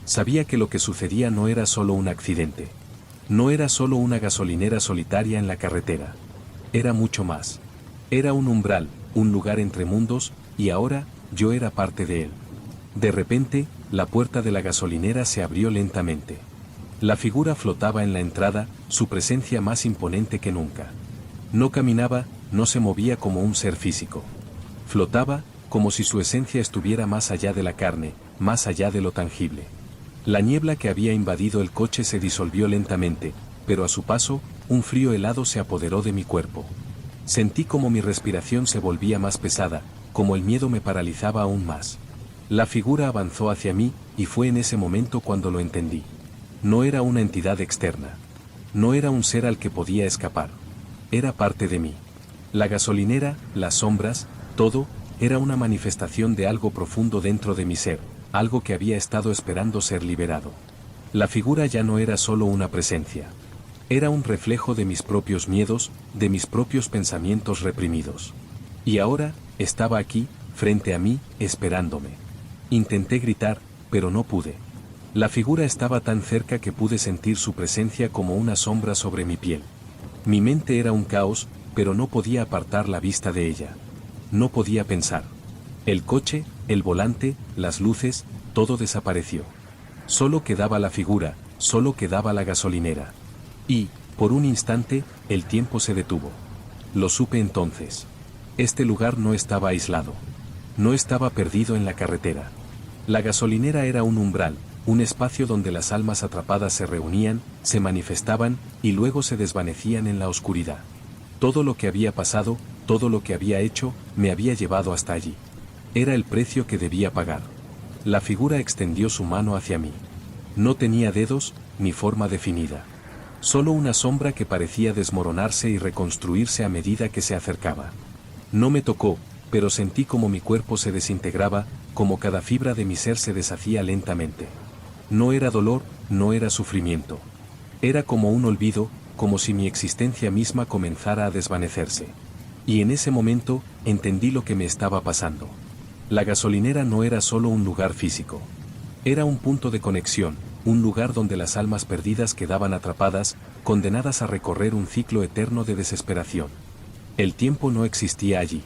Speaker 1: Sabía que lo que sucedía no era solo un accidente. No era solo una gasolinera solitaria en la carretera. Era mucho más. Era un umbral, un lugar entre mundos, y ahora, yo era parte de él. De repente, la puerta de la gasolinera se abrió lentamente. La figura flotaba en la entrada, su presencia más imponente que nunca. No caminaba, no se movía como un ser físico. Flotaba, como si su esencia estuviera más allá de la carne, más allá de lo tangible. La niebla que había invadido el coche se disolvió lentamente, pero a su paso, un frío helado se apoderó de mi cuerpo. Sentí como mi respiración se volvía más pesada, como el miedo me paralizaba aún más. La figura avanzó hacia mí, y fue en ese momento cuando lo entendí. No era una entidad externa. No era un ser al que podía escapar. Era parte de mí. La gasolinera, las sombras, todo, era una manifestación de algo profundo dentro de mi ser, algo que había estado esperando ser liberado. La figura ya no era solo una presencia. Era un reflejo de mis propios miedos, de mis propios pensamientos reprimidos. Y ahora, estaba aquí, frente a mí, esperándome. Intenté gritar, pero no pude. La figura estaba tan cerca que pude sentir su presencia como una sombra sobre mi piel. Mi mente era un caos, pero no podía apartar la vista de ella. No podía pensar. El coche, el volante, las luces, todo desapareció. Solo quedaba la figura, solo quedaba la gasolinera. Y, por un instante, el tiempo se detuvo. Lo supe entonces. Este lugar no estaba aislado. No estaba perdido en la carretera. La gasolinera era un umbral, un espacio donde las almas atrapadas se reunían, se manifestaban, y luego se desvanecían en la oscuridad. Todo lo que había pasado, todo lo que había hecho, me había llevado hasta allí. Era el precio que debía pagar. La figura extendió su mano hacia mí. No tenía dedos, ni forma definida. Solo una sombra que parecía desmoronarse y reconstruirse a medida que se acercaba. No me tocó, pero sentí como mi cuerpo se desintegraba, como cada fibra de mi ser se deshacía lentamente. No era dolor, no era sufrimiento. Era como un olvido, como si mi existencia misma comenzara a desvanecerse. Y en ese momento, entendí lo que me estaba pasando. La gasolinera no era solo un lugar físico. Era un punto de conexión, un lugar donde las almas perdidas quedaban atrapadas, condenadas a recorrer un ciclo eterno de desesperación. El tiempo no existía allí.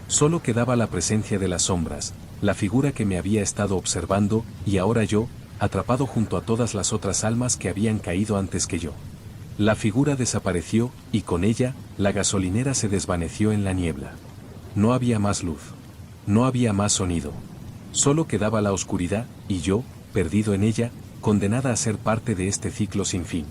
Speaker 1: Solo quedaba la presencia de las sombras, la figura que me había estado observando, y ahora yo, atrapado junto a todas las otras almas que habían caído antes que yo. La figura desapareció, y con ella, la gasolinera se desvaneció en la niebla. No había más luz. No había más sonido. Solo quedaba la oscuridad, y yo, perdido en ella, condenada a ser parte de este ciclo sin fin.